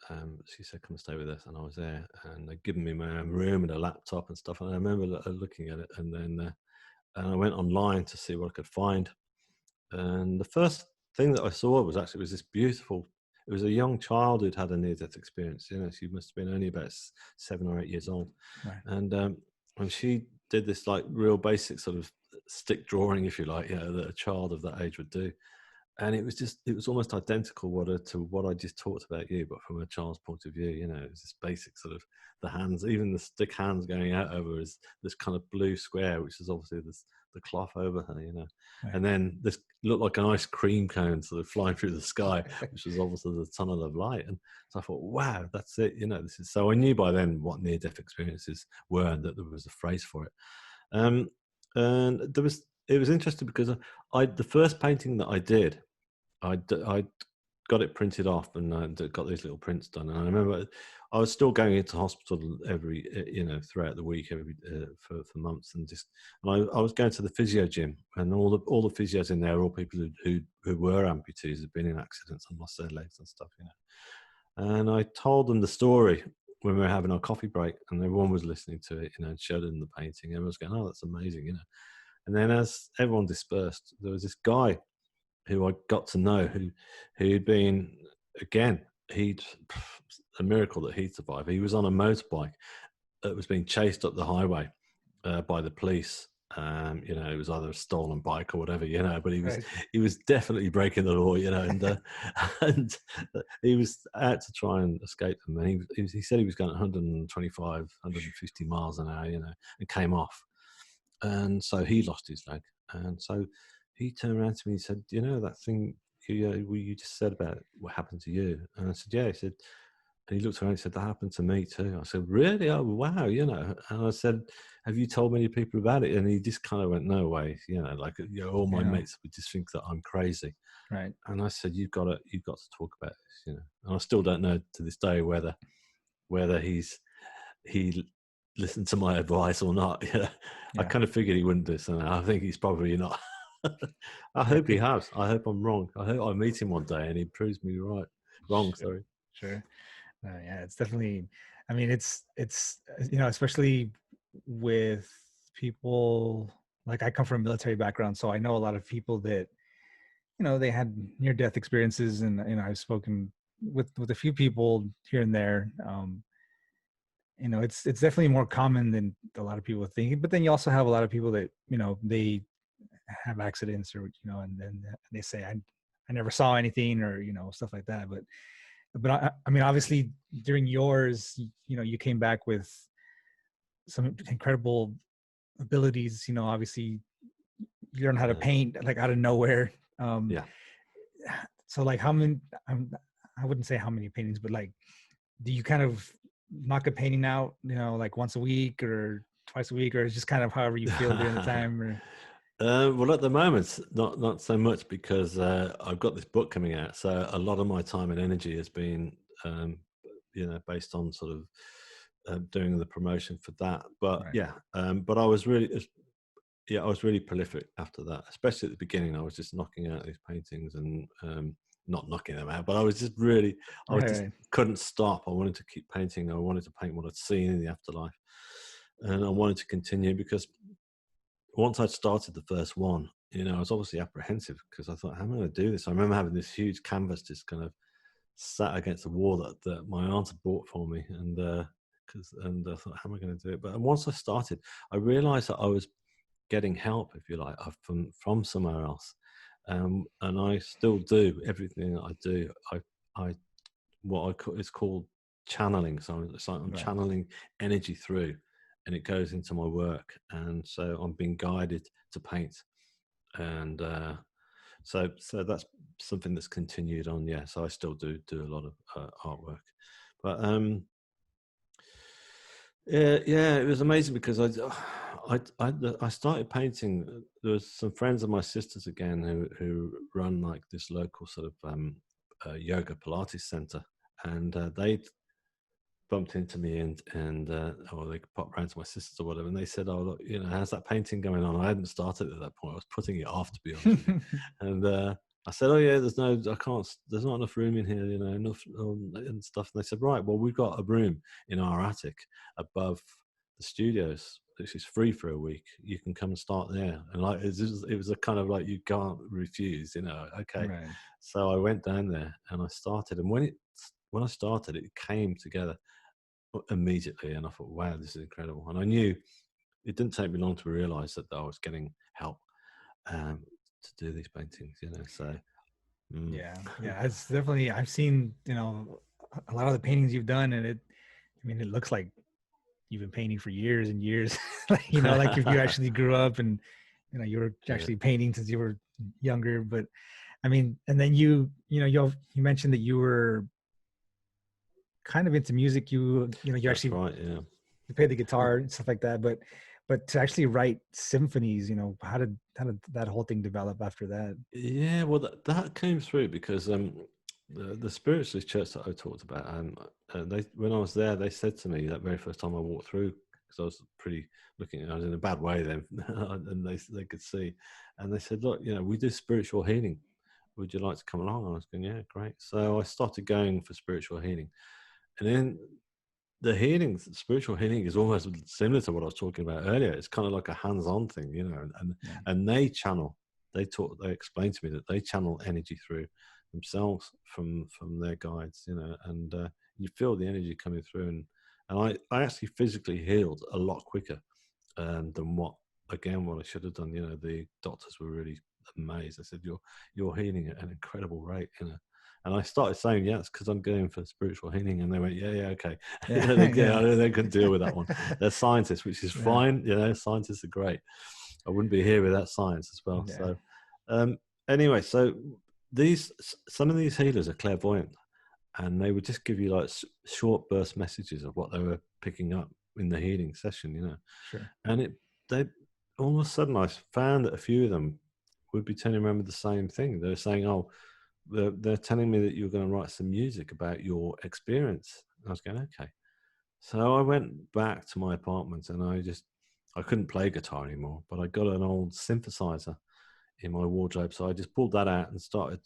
and she said, "Come stay with us," and I was there, and they'd given me my own room and a laptop and stuff. And I remember looking at it, and then and I went online to see what I could find. And the first thing that I saw was this beautiful. it was a young child who'd had a near-death experience. You know, she must have been only about 7 or 8 years old,
Right.
and she did this like real basic sort of stick drawing, if you like, you know, that a child of that age would do. And it was almost identical to what I just talked about you, but from a child's point of view. You know, it was this basic sort of the hands, even the stick hands going out over is this kind of blue square, which is obviously the cloth over her, you know.
Right.
And then this looked like an ice cream cone sort of flying through the sky, which was obviously the tunnel of light. And so I thought, wow, that's it. You know, this is, so I knew by then what near-death experiences were and that there was a phrase for it. And it was interesting because the first painting that I did, I got it printed off and got these little prints done. And I remember I was still going into hospital every, you know, throughout the week, for months, and I was going to the physio gym, and all the physios in there are all people who were amputees, had been in accidents and lost their legs and stuff, you know. And I told them the story when we were having our coffee break, and everyone was listening to it, you know, and showed them the painting. Everyone was going, "Oh, that's amazing," you know. And then as everyone dispersed, there was this guy who I got to know who'd been, again, a miracle that he'd survived. He was on a motorbike that was being chased up the highway by the police. You know, it was either a stolen bike or whatever, you know, but he was definitely breaking the law, you know, and and he was out to try and escape them. And he said he was going 125, 150 miles an hour, you know, and came off. And so he lost his leg. And so he turned around to me and said, "You know that thing you just said about what happened to you?" And I said, "Yeah." He said, and he looked around and said, "That happened to me too." I said, "Really? Oh, wow." You know, and I said, "Have you told many people about it?" And he just kind of went, "No way." You know, like, you know, all my mates would just think that I'm crazy.
Right.
And I said, "You've got to talk about this," you know. And I still don't know to this day whether he listened to my advice or not. Yeah. I kind of figured he wouldn't do something. I think he's probably not. I hope he has. I hope I'm wrong. I hope I meet him one day and he proves me right. Wrong,
Sure.
sorry.
Sure. Yeah, it's definitely, I mean, it's, you know, especially with people, like I come from a military background, so I know a lot of people that, you know, they had near death experiences, and, you know, I've spoken with a few people here and there. You know, it's definitely more common than a lot of people think, but then you also have a lot of people that, you know, they have accidents, or, you know, and then they say, I never saw anything, or, you know, stuff like that. But I mean, obviously during yours, you know, you came back with some incredible abilities. You know, obviously you learn how to paint like out of nowhere.
Yeah.
So like how many, I wouldn't say how many paintings, but like, do you kind of knock a painting out, you know, like once a week or twice a week, or it's just kind of however you feel during the time? Or
Well, at the moment, not so much, because I've got this book coming out. So a lot of my time and energy has been, you know, based on sort of doing the promotion for that. But
right.
yeah, but I was really prolific after that, especially at the beginning. I was just knocking out these paintings and not knocking them out, but I was just really, I was just
Right.
couldn't stop. I wanted to keep painting. I wanted to paint what I'd seen in the afterlife, and I wanted to continue, because once I'd started the first one, you know, I was obviously apprehensive, because I thought, how am I going to do this? I remember having this huge canvas just kind of sat against the wall that my aunt had bought for me, and I thought, how am I going to do it? But once I started, I realized that I was getting help, if you like, from somewhere else, and I still do everything that I do. I what I call, it's called channeling. So it's like I'm
Right.
channeling energy through, and it goes into my work, and so I'm being guided to paint, and so that's something that's continued on. Yeah, so I still do a lot of artwork, but yeah, it was amazing, because I started painting. There was some friends of my sister's again who run like this local sort of yoga Pilates center, and they bumped into me, and or they popped round to my sisters or whatever, and they said, "Oh, look, you know, how's that painting going on?" I hadn't started at that point. I was putting it off, to be honest with you. And I said, "Oh yeah, there's not enough room in here, you know, enough and stuff." And they said, "Right, well, we've got a room in our attic above the studios. which is free for a week. You can come and start there. And like, it was a kind of like, you can't refuse, you know, okay.
Right.
So I went down there and I started. And when I started, it came together immediately. And I thought, wow, this is incredible. And I knew it didn't take me long to realize that I was getting help to do these paintings, you know, so.
Yeah. It's definitely, I've seen, you know, a lot of the paintings you've done, and it looks like you've been painting for years and years. Like, you know, like if you actually grew up and, you know, you were actually painting since you were younger. But I mean, and then you mentioned that you were kind of into music. You
That's
actually,
right, yeah.
you played the guitar and stuff like that. But to actually write symphonies, you know, how did that whole thing develop after that?
Yeah, well, that came through because the spiritualist church that I talked about, they, when I was there, they said to me that very first time I walked through, because I was I was in a bad way then, and they could see, and they said, look, you know, we do spiritual healing. Would you like to come along? And I was going, yeah, great. So I started going for spiritual healing, and then spiritual healing is almost similar to what I was talking about earlier. It's kind of like a hands-on thing, you know, and they explained to me that they channel energy through themselves from their guides, you know, and you feel the energy coming through, and I actually physically healed a lot quicker than what I should have done. You know, the doctors were really amazed. They said, you're healing at an incredible rate, you know. And I started saying, yeah, it's because I'm going for spiritual healing. And they went, yeah, okay.
Yeah.
They couldn't deal with that one. They're scientists, which is fine. You know, scientists are great. I wouldn't be here without science as well.
Yeah.
So anyway, so some of these healers are clairvoyant, and they would just give you like short burst messages of what they were picking up in the healing session, you know.
Sure.
And they all of a sudden I found that a few of them would be telling me the same thing. They're saying, oh, they're telling me that you're going to write some music about your experience. And I was going, okay. So I went back to my apartment, and I couldn't play guitar anymore, but I got an old synthesizer in my wardrobe. So I just pulled that out and started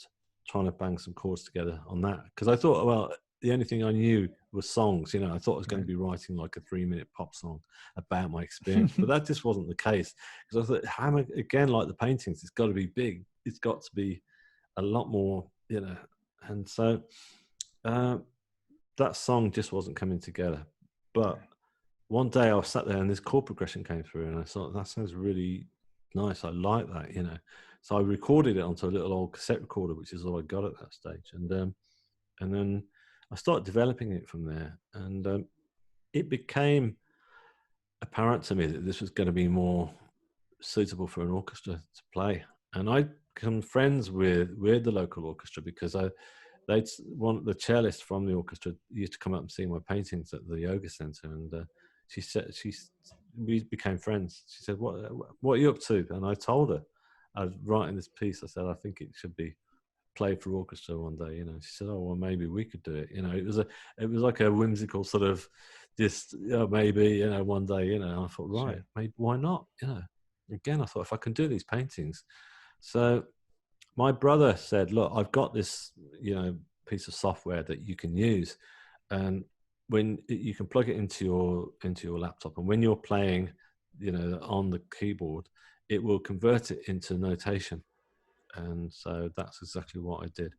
trying to bang some chords together on that. Because I thought, well, the only thing I knew was songs. You know, I thought I was going to be writing like a 3-minute pop song about my experience, but that just wasn't the case. Because I thought, again, like the paintings, it's got to be big. It's got to be a lot more, you know. And so that song just wasn't coming together. But one day I was sat there and this chord progression came through, and I thought, that sounds really nice. I like that, you know. So I recorded it onto a little old cassette recorder, which is all I got at that stage. And then I started developing it from there. And it became apparent to me that this was going to be more suitable for an orchestra to play. And I became friends with the local orchestra because the cellist from the orchestra used to come up and see my paintings at the yoga center, and we became friends. She said, what are you up to? And I told her I was writing this piece. I said, I think it should be played for orchestra one day, you know. She said, oh, well, maybe we could do it. You know, it was like a whimsical sort of just, maybe, you know, one day, you know. I thought, right, maybe, why not? You know, again, I thought, if I can do these paintings. So my brother said, look, I've got this, you know, piece of software that you can use, and when you can plug it into your laptop, and when you're playing, you know, on the keyboard, it will convert it into notation. And so that's exactly what I did.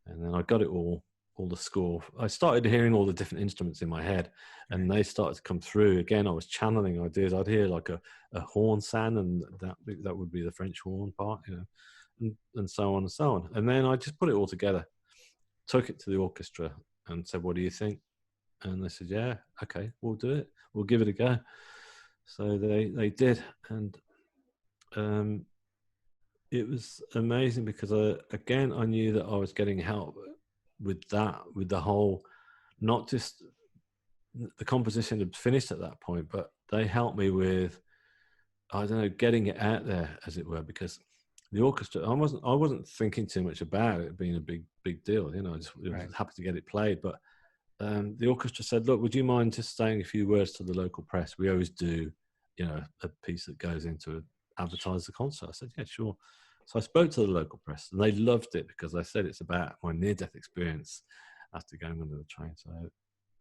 And then I got it all the score. I started hearing all the different instruments in my head, and they started to come through. Again, I was channeling ideas. I'd hear like a horn sound, and that would be the French horn part, you know, and so on and so on. And then I just put it all together, took it to the orchestra, and said, what do you think? And they said, yeah, okay, we'll do it. We'll give it a go. So they did. And it was amazing because I knew that I was getting help with the whole, not just the composition had finished at that point, but they helped me with, I don't know, getting it out there, as it were, because the orchestra, I wasn't thinking too much about it being a big deal. You know, I was happy to get it played. But the orchestra said, look, would you mind just saying a few words to the local press? We always do, you know, a piece that goes into advertise the concert. I said, yeah, sure. So I spoke to the local press, and they loved it because I said it's about my near-death experience after going under the train. So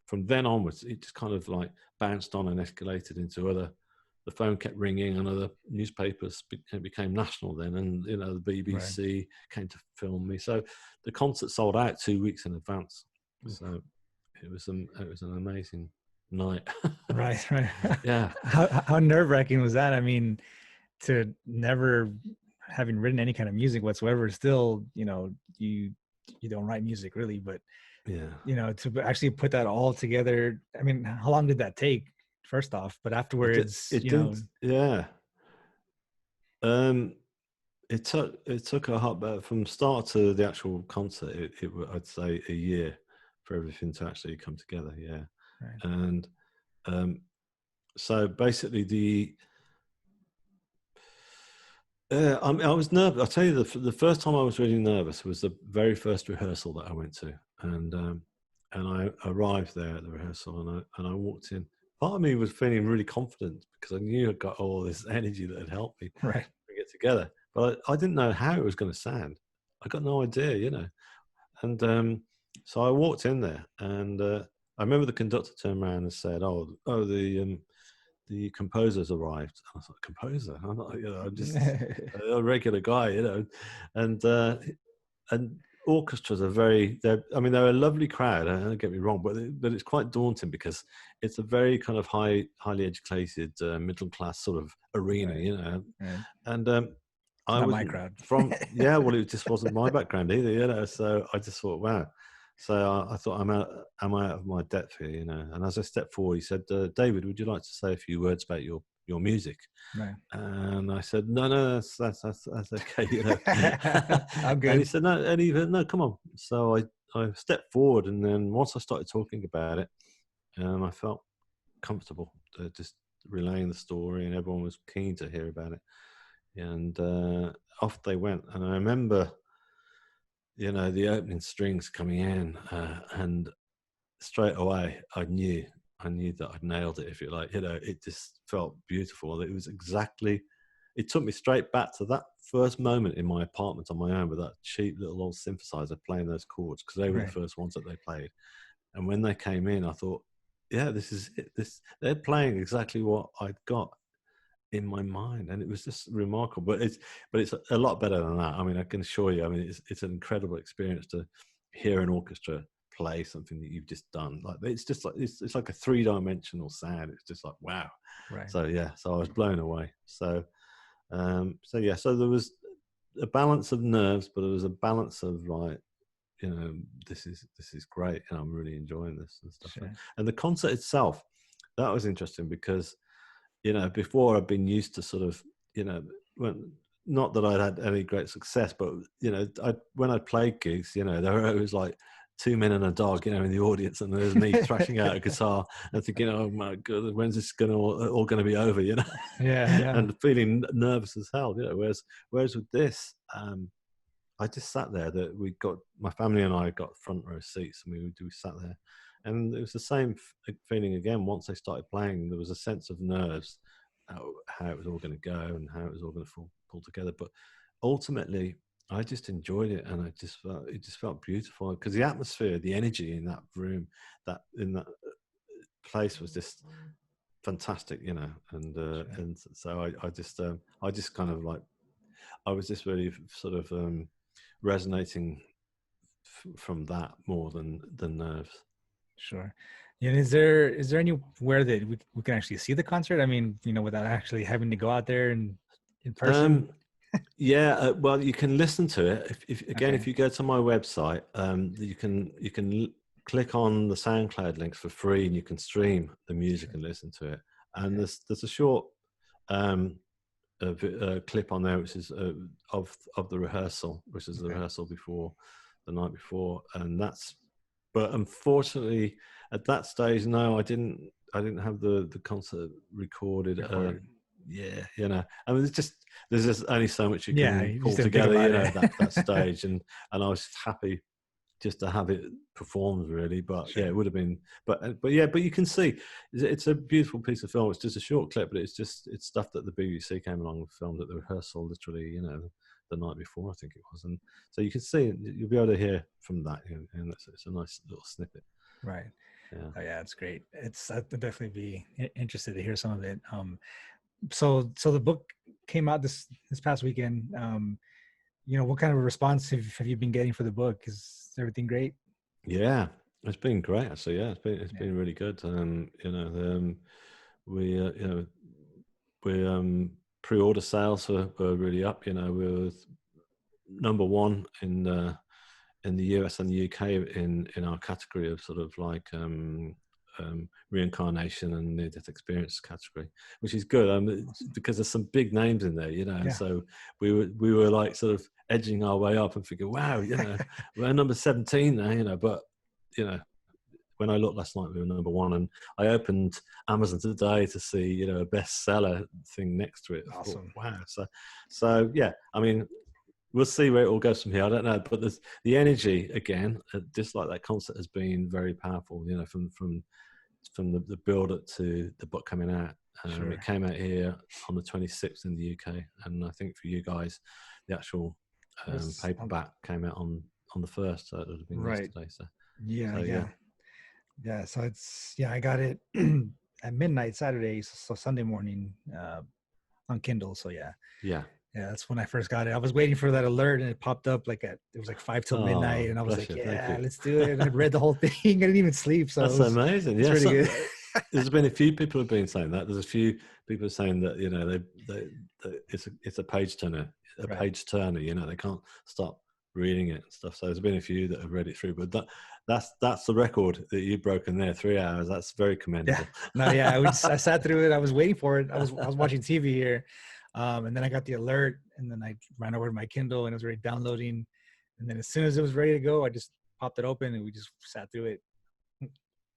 from then onwards, it just kind of like bounced on and escalated into the phone kept ringing, and other newspapers became national then, and you know, the BBC came to film me. So the concert sold out 2 weeks in advance. So it was an amazing night.
Right.
Yeah.
How nerve-wracking was that? I mean, to never having written any kind of music whatsoever, still, you know, you don't write music really, but
Yeah.
you know, to actually put that all together. I mean, how long did that take? First off, but afterwards,
It
you know,
did. Yeah. It took a hot, but from start to the actual concert, I'd say a year for everything to actually come together. Yeah.
right.
And so basically I was nervous. I'll tell you, the first time I was really nervous was the very first rehearsal that I went to, and I arrived there at the rehearsal, and I walked in. Part of me was feeling really confident because I knew I'd got all this energy that had helped me
Right.
bring it together, but I didn't know how it was going to sound. I got no idea, you know. And so I walked in there, and I remember the conductor turned around and said, "Oh, the composer's arrived." I was like, "Composer? I'm not, you know, I'm just a regular guy, you know." And orchestras are they're a lovely crowd, don't get me wrong, but it's quite daunting because it's a very kind of highly educated, middle class sort of arena,
Right.
you know.
Right.
And
It's
I
not
was
my crowd.
well, it just wasn't my background either, you know. So I just thought, wow. So I thought, am I out of my depth here, you know? And as I stepped forward, he said, "David, would you like to say a few words about your music?"
Right.
And I said, "No, that's okay, you know."
I'm
And he
good.
said, "No," and he said, "No, come on." So I stepped forward, and then once I started talking about it, I felt comfortable just relaying the story, and everyone was keen to hear about it. And off they went. And I remember, you know, the opening strings coming in, and straight away I knew that I'd nailed it, if you like. You know, it just felt beautiful. It was exactly. It took me straight back to that first moment in my apartment on my own with that cheap little old synthesizer playing those chords, because they were the
Right.
first ones that they played. And when they came in, I thought, yeah, this is it. They're playing exactly what I'd got in my mind, and it was just remarkable. But it's a lot better than that. I mean, I can assure you. I mean, it's an incredible experience to hear an orchestra play something that you've just done. Like, it's just like it's like a 3-dimensional sound. It's just like, wow.
Right.
So yeah, so I was blown away. So yeah, so there was a balance of nerves, but there was a balance of, like, you know, this is great, and I'm really enjoying this and stuff.
Sure.
And the concert itself, that was interesting because, you know, before I'd been used to sort of, you know, not that I'd had any great success, but, you know, when I played gigs, you know, there were always like 2 men and a dog, you know, in the audience, and there's me thrashing out a guitar and thinking, oh my God, when's this all going to be over, you know?
Yeah.
And feeling nervous as hell, you know. Whereas with this, I just sat there. That my family and I got front row seats, and we sat there, and it was the same feeling again. Once they started playing, there was a sense of nerves, how it was all going to go and how it was all going to pull together. But ultimately, I just enjoyed it, and it just felt beautiful, because the atmosphere, the energy in that room, in that place was just fantastic, you know. And
Sure.
and so I just kind of like, I was just really sort of resonating from that more than nerves.
Sure. And is there anywhere that we can actually see the concert? I mean, you know, without actually having to go out there and in person?
Yeah, well, you can listen to it
Okay.
if you go to my website, you can click on the SoundCloud links for free, and you can stream the music
Sure.
and listen to it. And
Okay.
there's a short a clip on there, which is of the rehearsal, which is the
Okay.
rehearsal before the night before, and that's. But unfortunately, at that stage, no, I didn't have the concert recorded.
Recorded.
Yeah, you know, I mean, there's just only so much you
Yeah,
can
you just
pull
didn't think
together, you
about
know, that
it.
stage, and I was just happy just to have it performed, really. But yeah,
Sure.
it would have been, but yeah, but you can see it's a beautiful piece of film. It's just a short clip, but it's stuff that the BBC came along and filmed at the rehearsal, literally, you know, the night before, I think it was. And so you can see, you'll be able to hear from that, you know, and it's a nice little snippet.
Right.
Yeah.
Oh yeah, it's great. I'd definitely be interested to hear some of it. So the book came out this past weekend. What kind of response have you been getting for the book? Is everything great?
Yeah, it's been great actually. Yeah, it's
Yeah.
been really good. We pre-order sales were really up. We were number one in the US and the UK in our category of sort of like reincarnation and near-death experience category, which is good. Because there's some big names in there, and
Yeah.
so we were like sort of edging our way up and thinking, wow, we're number 17 now, but when I looked last night, we were number one, and I opened Amazon today to see, a bestseller thing next to it. I thought,
Awesome.
wow. So yeah, I mean, we'll see where it all goes from here. I don't know, but there's the energy again, just like that concert has been very powerful. From the build up to the book coming out.
Sure.
It came out here on the 26th in the UK, and I think for you guys, the actual paperback came out on the 1st. So it would have been
Right.
yesterday. So
Yeah. Yeah. So I got it at midnight Saturday, so Sunday morning on Kindle. So
yeah.
that's when I first got it. I was waiting for that alert, and it popped up it was like 5 till midnight, and I was
bless
like,
you. Thank you.
let's do it. And I read the whole thing. I didn't even sleep, so
That's amazing.
it's
Yeah,
pretty good.
there's been a few people who've been saying that. There's a few people saying that it's a page turner,
Right.
page turner. They can't stop reading it and stuff. So there's been a few that have read it through, but that's the record that you've broken there. 3 hours. That's very commendable.
I sat through it. I was waiting for it. I was watching TV here, and then I got the alert, and then I ran over to my Kindle, and it was already downloading. And then as soon as it was ready to go, I just popped it open, and we just sat through it.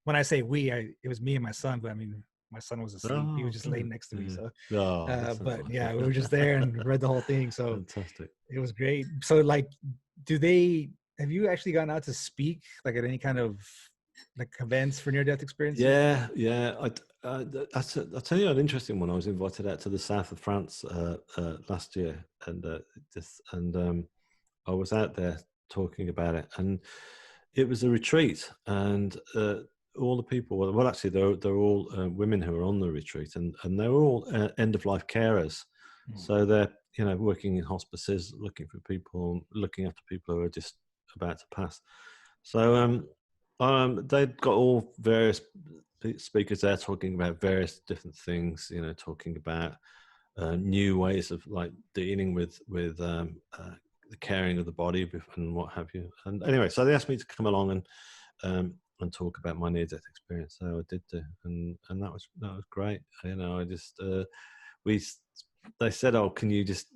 When I say it was me and my son, but I mean, my son was asleep. He was just laying next to me. So,
that sounds
but
nice.
we were just there and read the whole thing. So
Fantastic.
it was great. So have you actually gone out to speak like at any kind of like events for near-death experiences?
Yeah. I'll tell you an interesting one. I was invited out to the south of France last year, and I was out there talking about it, and it was a retreat, and all the people. Well, actually, they're all women who are on the retreat, and they're all end of life carers. So they're working in hospices, looking for people, looking after people who are just about to pass. So they've got all various speakers there talking about various different things. Talking about new ways of like dealing with the caring of the body and what have you. And anyway, so they asked me to come along and talk about my near-death experience. So I did do, and that was great. I just they said, "Oh, can you just?"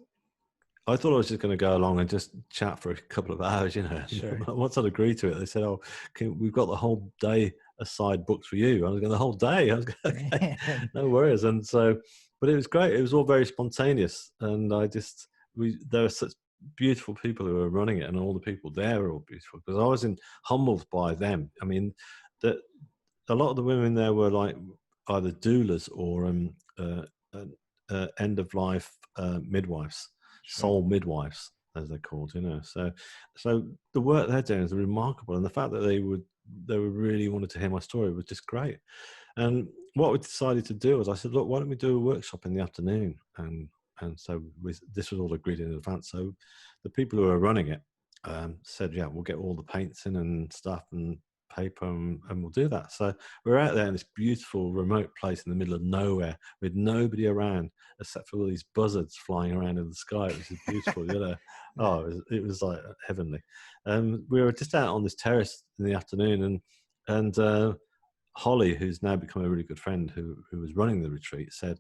I thought I was just going to go along and just chat for a couple of hours,
Sure.
Once I'd agreed to it, they said, "Oh, we've got the whole day aside booked for you." I was going the whole day. I was going, okay, no worries. And so, but it was great. It was all very spontaneous, and there were such beautiful people who were running it, and all the people there were all beautiful because I was humbled by them. I mean, that a lot of the women there were like either doulas or end of life midwives.
Sure.
Soul midwives, as they're called, So the work they're doing is remarkable, and the fact that they really wanted to hear my story was just great. And what we decided to do was, I said, look, why don't we do a workshop in the afternoon? And so this was all agreed in advance. So the people who are running it said, yeah, we'll get all the paints in and stuff and paper and we'll do that. So we're out there in this beautiful remote place in the middle of nowhere with nobody around except for all these buzzards flying around in the sky, which is beautiful. It was like heavenly. We were just out on this terrace in the afternoon, and Holly, who's now become a really good friend who was running the retreat, said,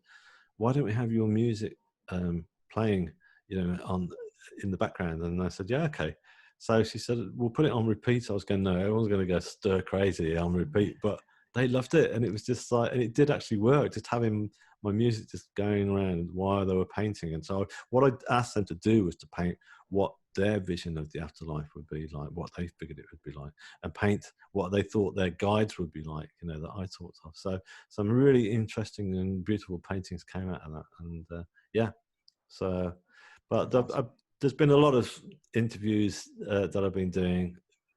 why don't we have your music playing in the background? And I said, yeah, okay. So she said, we'll put it on repeat. I was going, no, everyone's going to go stir crazy on repeat. But they loved it. And it was just like, and it did actually work, just having my music just going around while they were painting. And so what I asked them to do was to paint what their vision of the afterlife would be like, what they figured it would be like, and paint what they thought their guides would be like, that I talked of. So some really interesting and beautiful paintings came out of that. And there's been a lot of interviews that I've been doing,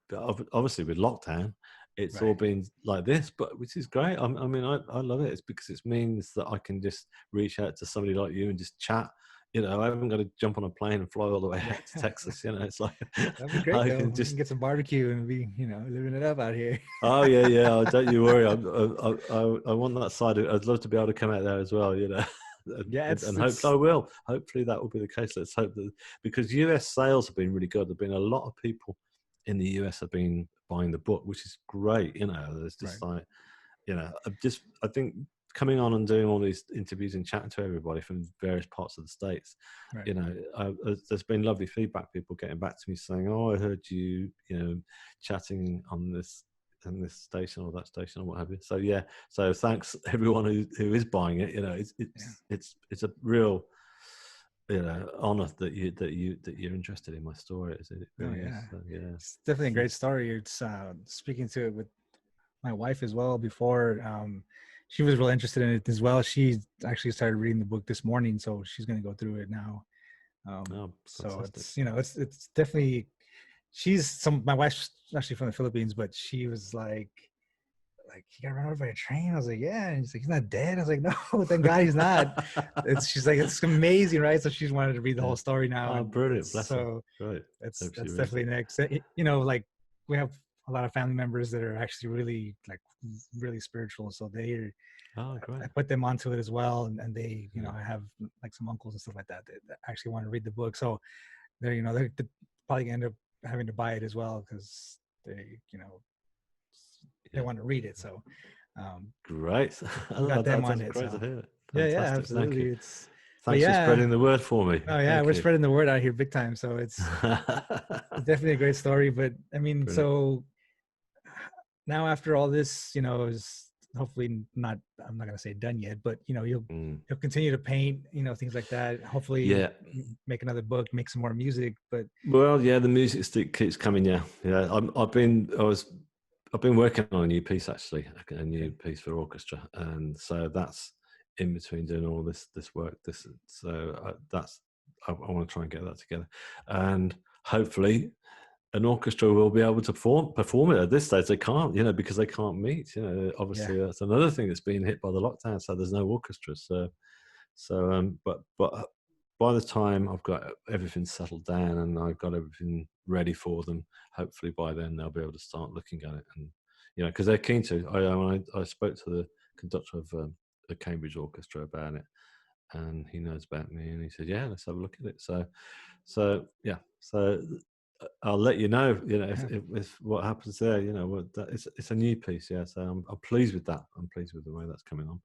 but obviously with lockdown, it's all
Right.
been like this, but which is great. I mean, I love it. It's because it means that I can just reach out to somebody like you and just chat. You know, I haven't got to jump on a plane and fly all the way out to Texas. You know, it's like
That'd be great
I
though.
can
We can
just.
get some barbecue and be, living it up out here.
Oh yeah, yeah. Don't you worry. I want that side. I'd love to be able to come out there as well. You know,
Yeah,
and hopefully I will. Hopefully that will be the case. Let's hope that, because US sales have been really good. There've been a lot of people in the US have been buying the book, which is great. You know, there's just
Right.
like, I think coming on and doing all these interviews and chatting to everybody from various parts of the states,
Right.
there's been lovely feedback. People getting back to me saying, "Oh, I heard you, chatting on this and this station or that station or what have you." So yeah, so thanks everyone who is buying it. You know,
Yeah.
it's a real honor that you're interested in my story. It
Oh
really is.
yeah.
So, yeah.
It's definitely a great story. It's speaking to it with my wife as well before. She was real interested in it as well. She actually started reading the book this morning, so she's going to go through it now.
Oh,
So
fantastic.
it's definitely, my wife's actually from the Philippines, but she was like he got run over by a train. I was like, yeah, and she's like, he's not dead. I was like, no, thank God he's not. She's like, it's amazing, right? So she's wanted to read the
Yeah.
whole story now,
Oh,
and
brilliant.
it's
Bless her.
so
Right. Hope she
that's
reads
definitely
it.
next. Like we have a lot of family members that are actually really really spiritual, so
Oh, great.
I put them onto it as well, and they,
Yeah.
I have like some uncles and stuff like that that actually want to read the book, so they're probably gonna end up having to buy it as well because they
Yeah.
want to read it. So
Great.
we got them on
That's
it.
great to
So
hear.
yeah,
Fantastic. Thank you.
absolutely. But
Thanks for
yeah,
spreading the word for me.
oh yeah,
Thank
we're
you.
spreading the word out here big time. So it's definitely a great story. But I mean,
Brilliant.
so now after all this, is hopefully not, I'm not gonna say done yet, but you'll
Mm.
continue to paint, things like that. Hopefully
Yeah.
make another book, make some more music. But
Well, yeah, the music stick keeps coming. Yeah. Yeah. I've been working on a new piece, actually, a new piece for orchestra. And so that's in between doing all this work. I want to try and get that together. And hopefully an orchestra will be able to perform it. At this stage they can't, because they can't meet.
yeah,
Obviously that's another thing that's been hit by the lockdown, so there's no orchestra. But by the time I've got everything settled down and I've got everything ready for them, hopefully by then they'll be able to start looking at it. And because they're keen to. I spoke to the conductor of the Cambridge Orchestra about it, and he knows about me, and he said, yeah, let's have a look at it. So yeah, so I'll let you know, if what happens there. It's a new piece. Yeah, so I'm pleased with that. I'm pleased with the way that's coming on.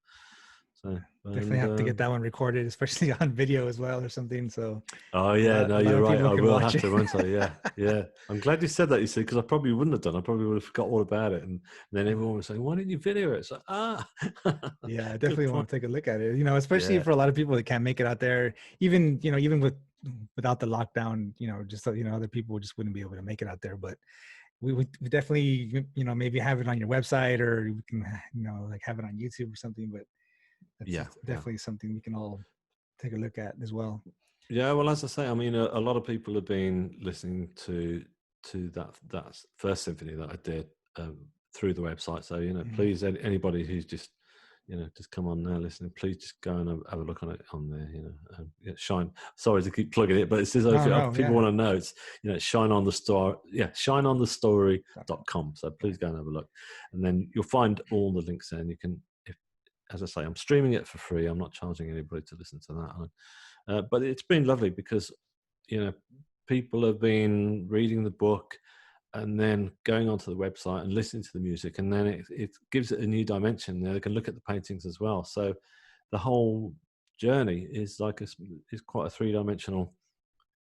So
definitely have to get that one recorded, especially on video as well or something. So
oh yeah, no,
a lot
you're
of
right.
people
I
can
will
watch
have
it.
to, won't I? Yeah, yeah. I'm glad you said that. You see, because I probably wouldn't have done. I probably would have forgot all about it, and then everyone was saying, "Why didn't you video it?" It's like,
Yeah, I
good
definitely
point.
want to take a look at it. Especially
Yeah,
for a lot of people that can't make it out there, even without the lockdown, just so, other people just wouldn't be able to make it out there. But we definitely, maybe have it on your website, or we can, like have it on YouTube or something. But that's
yeah, yeah.
definitely something we can all take a look at as well.
Yeah, well, as I say, I mean, a lot of people have been listening to that first symphony that I did through the website. So
Mhm.
please, anybody who's just just come on now listening, please just go and have a look on it on there. Yeah, Shine. Sorry to keep plugging it, but it's just,
No,
if
no,
people
yeah.
want to know, it's Shine on the Store. Yeah,
.com.
shineonthestory.com. So please go and have a look, and then you'll find all the links there. And you can, as I say, I'm streaming it for free. I'm not charging anybody to listen to that. But it's been lovely because people have been reading the book and then going onto the website and listening to the music, and then it gives it a new dimension. They can look at the paintings as well. So the whole journey is quite a three-dimensional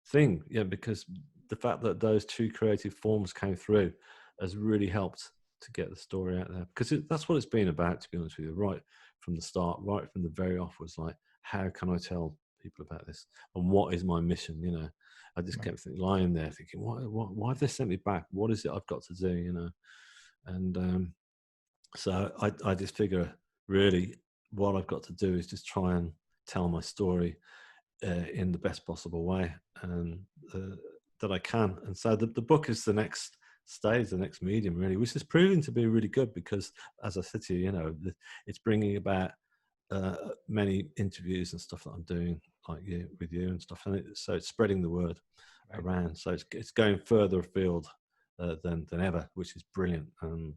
thing. Yeah, because the fact that those two creative forms came through has really helped to get the story out there, because that's what it's been about, to be honest with you, right from the start, right from the very off, was like, how can I tell people about this, and what is my mission? I just
Right.
kept lying there thinking, why have they sent me back? What is it I've got to do? And so I just figure, really, what I've got to do is just try and tell my story in the best possible way, and that I can. And so the book is the next stage, the next medium, really, which is proving to be really good because, as I said to you, it's bringing about many interviews and stuff that I'm doing, like you with you and stuff, and so it's spreading the word around. So it's going further afield than ever, which is brilliant.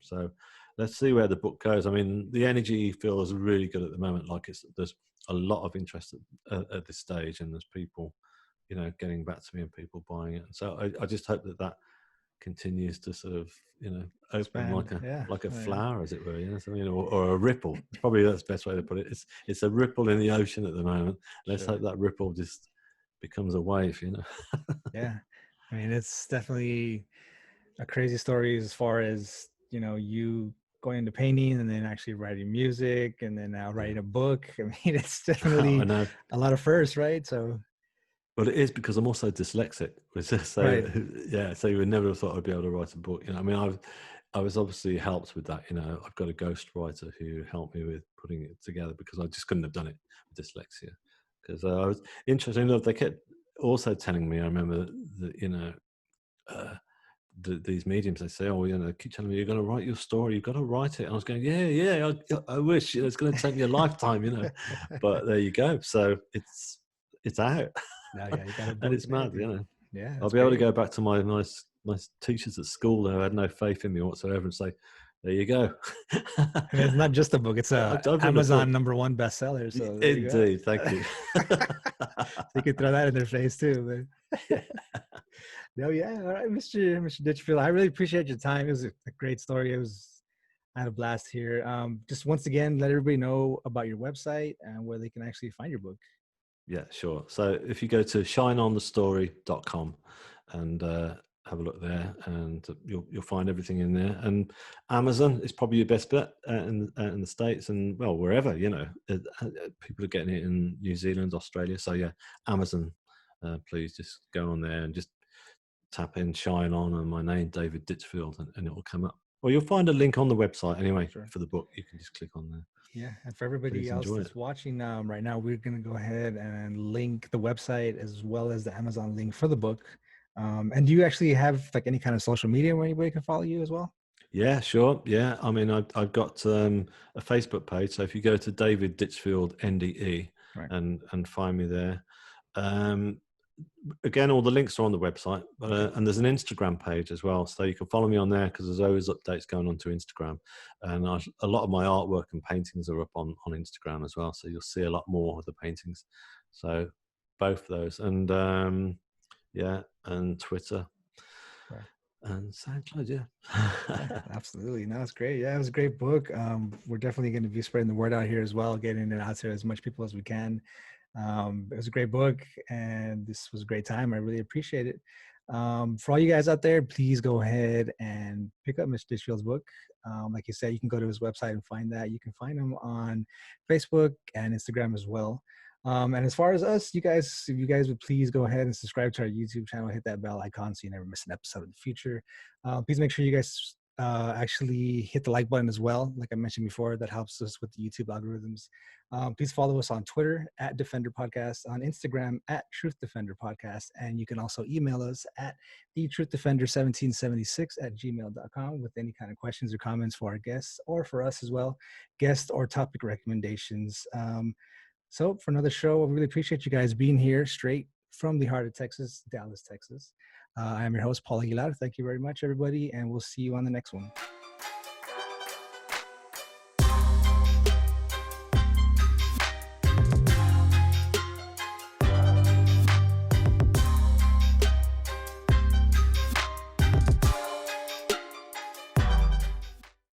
So let's see where the book goes. I mean, the energy feels really good at the moment. Like there's a lot of interest at this stage, and there's people, getting back to me and people buying it. And so I just hope that continues to sort of open
Expand,
like a flower, as it were, or a ripple. Probably that's the best way to put it. It's a ripple in the ocean at the moment. Let's hope that ripple just becomes a wave.
Yeah, I mean, it's definitely a crazy story as far as you going into painting and then actually writing music and then now writing a book. I mean, it's definitely a lot of firsts, right? So.
Well, it is because I'm also dyslexic. So
right.
Yeah, so you would never have thought I'd be able to write a book. I mean, I was obviously helped with that. I've got a ghostwriter who helped me with putting it together because I just couldn't have done it with dyslexia. Because I was interesting enough, they kept also telling me. I remember that these mediums, they say, they keep telling me, you're going to write your story, you've got to write it. And I was going, yeah, I wish. It's going to take me a lifetime, But there you go. So it's out.
Now, you got a book,
and it's mad,
Yeah,
I'll be able to go back to my teachers at school who had no faith in me whatsoever and say, there you go.
And it's not just a book, it's a Amazon #1 bestseller. So
indeed, thank you.
So you could throw that in their face too. But no, yeah. All right, Mr. Ditchfield, I really appreciate your time. It was a great story. I had a blast here. Just once again, let everybody know about your website and where they can actually find your book.
Yeah, sure. So if you go to shineonthestory.com and have a look there, and you'll find everything in there. And Amazon is probably your best bet in the States, and well, wherever people are getting it in New Zealand, Australia. So yeah, Amazon. Please just go on there and just tap in Shine On and my name, David Ditchfield, and it will come up. Or you'll find a link on the website anyway for the book. You can just click on there.
Yeah, and for everybody else that's watching right now, we're going to go ahead and link the website as well as the Amazon link for the book. And do you actually have like any kind of social media where anybody can follow you as well?
Yeah, sure. Yeah, I mean, I've got a Facebook page. So if you go to David Ditchfield NDE and find me there. Again, all the links are on the website, and there's an Instagram page as well, so you can follow me on there because there's always updates going on to Instagram, and a lot of my artwork and paintings are up on Instagram as well, so you'll see a lot more of the paintings. So both those, and and Twitter. And SoundCloud,
yeah, absolutely. No, it's great. Yeah, it was a great book. We're definitely going to be spreading the word out here as well, getting it out to as much people as we can. It was a great book, and this was a great time. I really appreciate it. For all you guys out there, please go ahead and pick up Mr. Ditchfield's book. Like you said, you can go to his website and find that. You can find him on Facebook and Instagram as well. And as far as us, if you guys would please go ahead and subscribe to our YouTube channel, hit that bell icon so you never miss an episode in the future. Please make sure you guys actually hit the like button as well. Like I mentioned before, that helps us with the YouTube algorithms. Please follow us on Twitter at Defender Podcast, on Instagram at Truth Defender Podcast, and you can also email us at thetruthDefender1776@gmail.com with any kind of questions or comments for our guests or for us as well, guest or topic recommendations. So for another show, I really appreciate you guys being here straight from the heart of Texas, Dallas, Texas. I am your host, Paul Aguilar. Thank you very much, everybody, and we'll see you on the next one.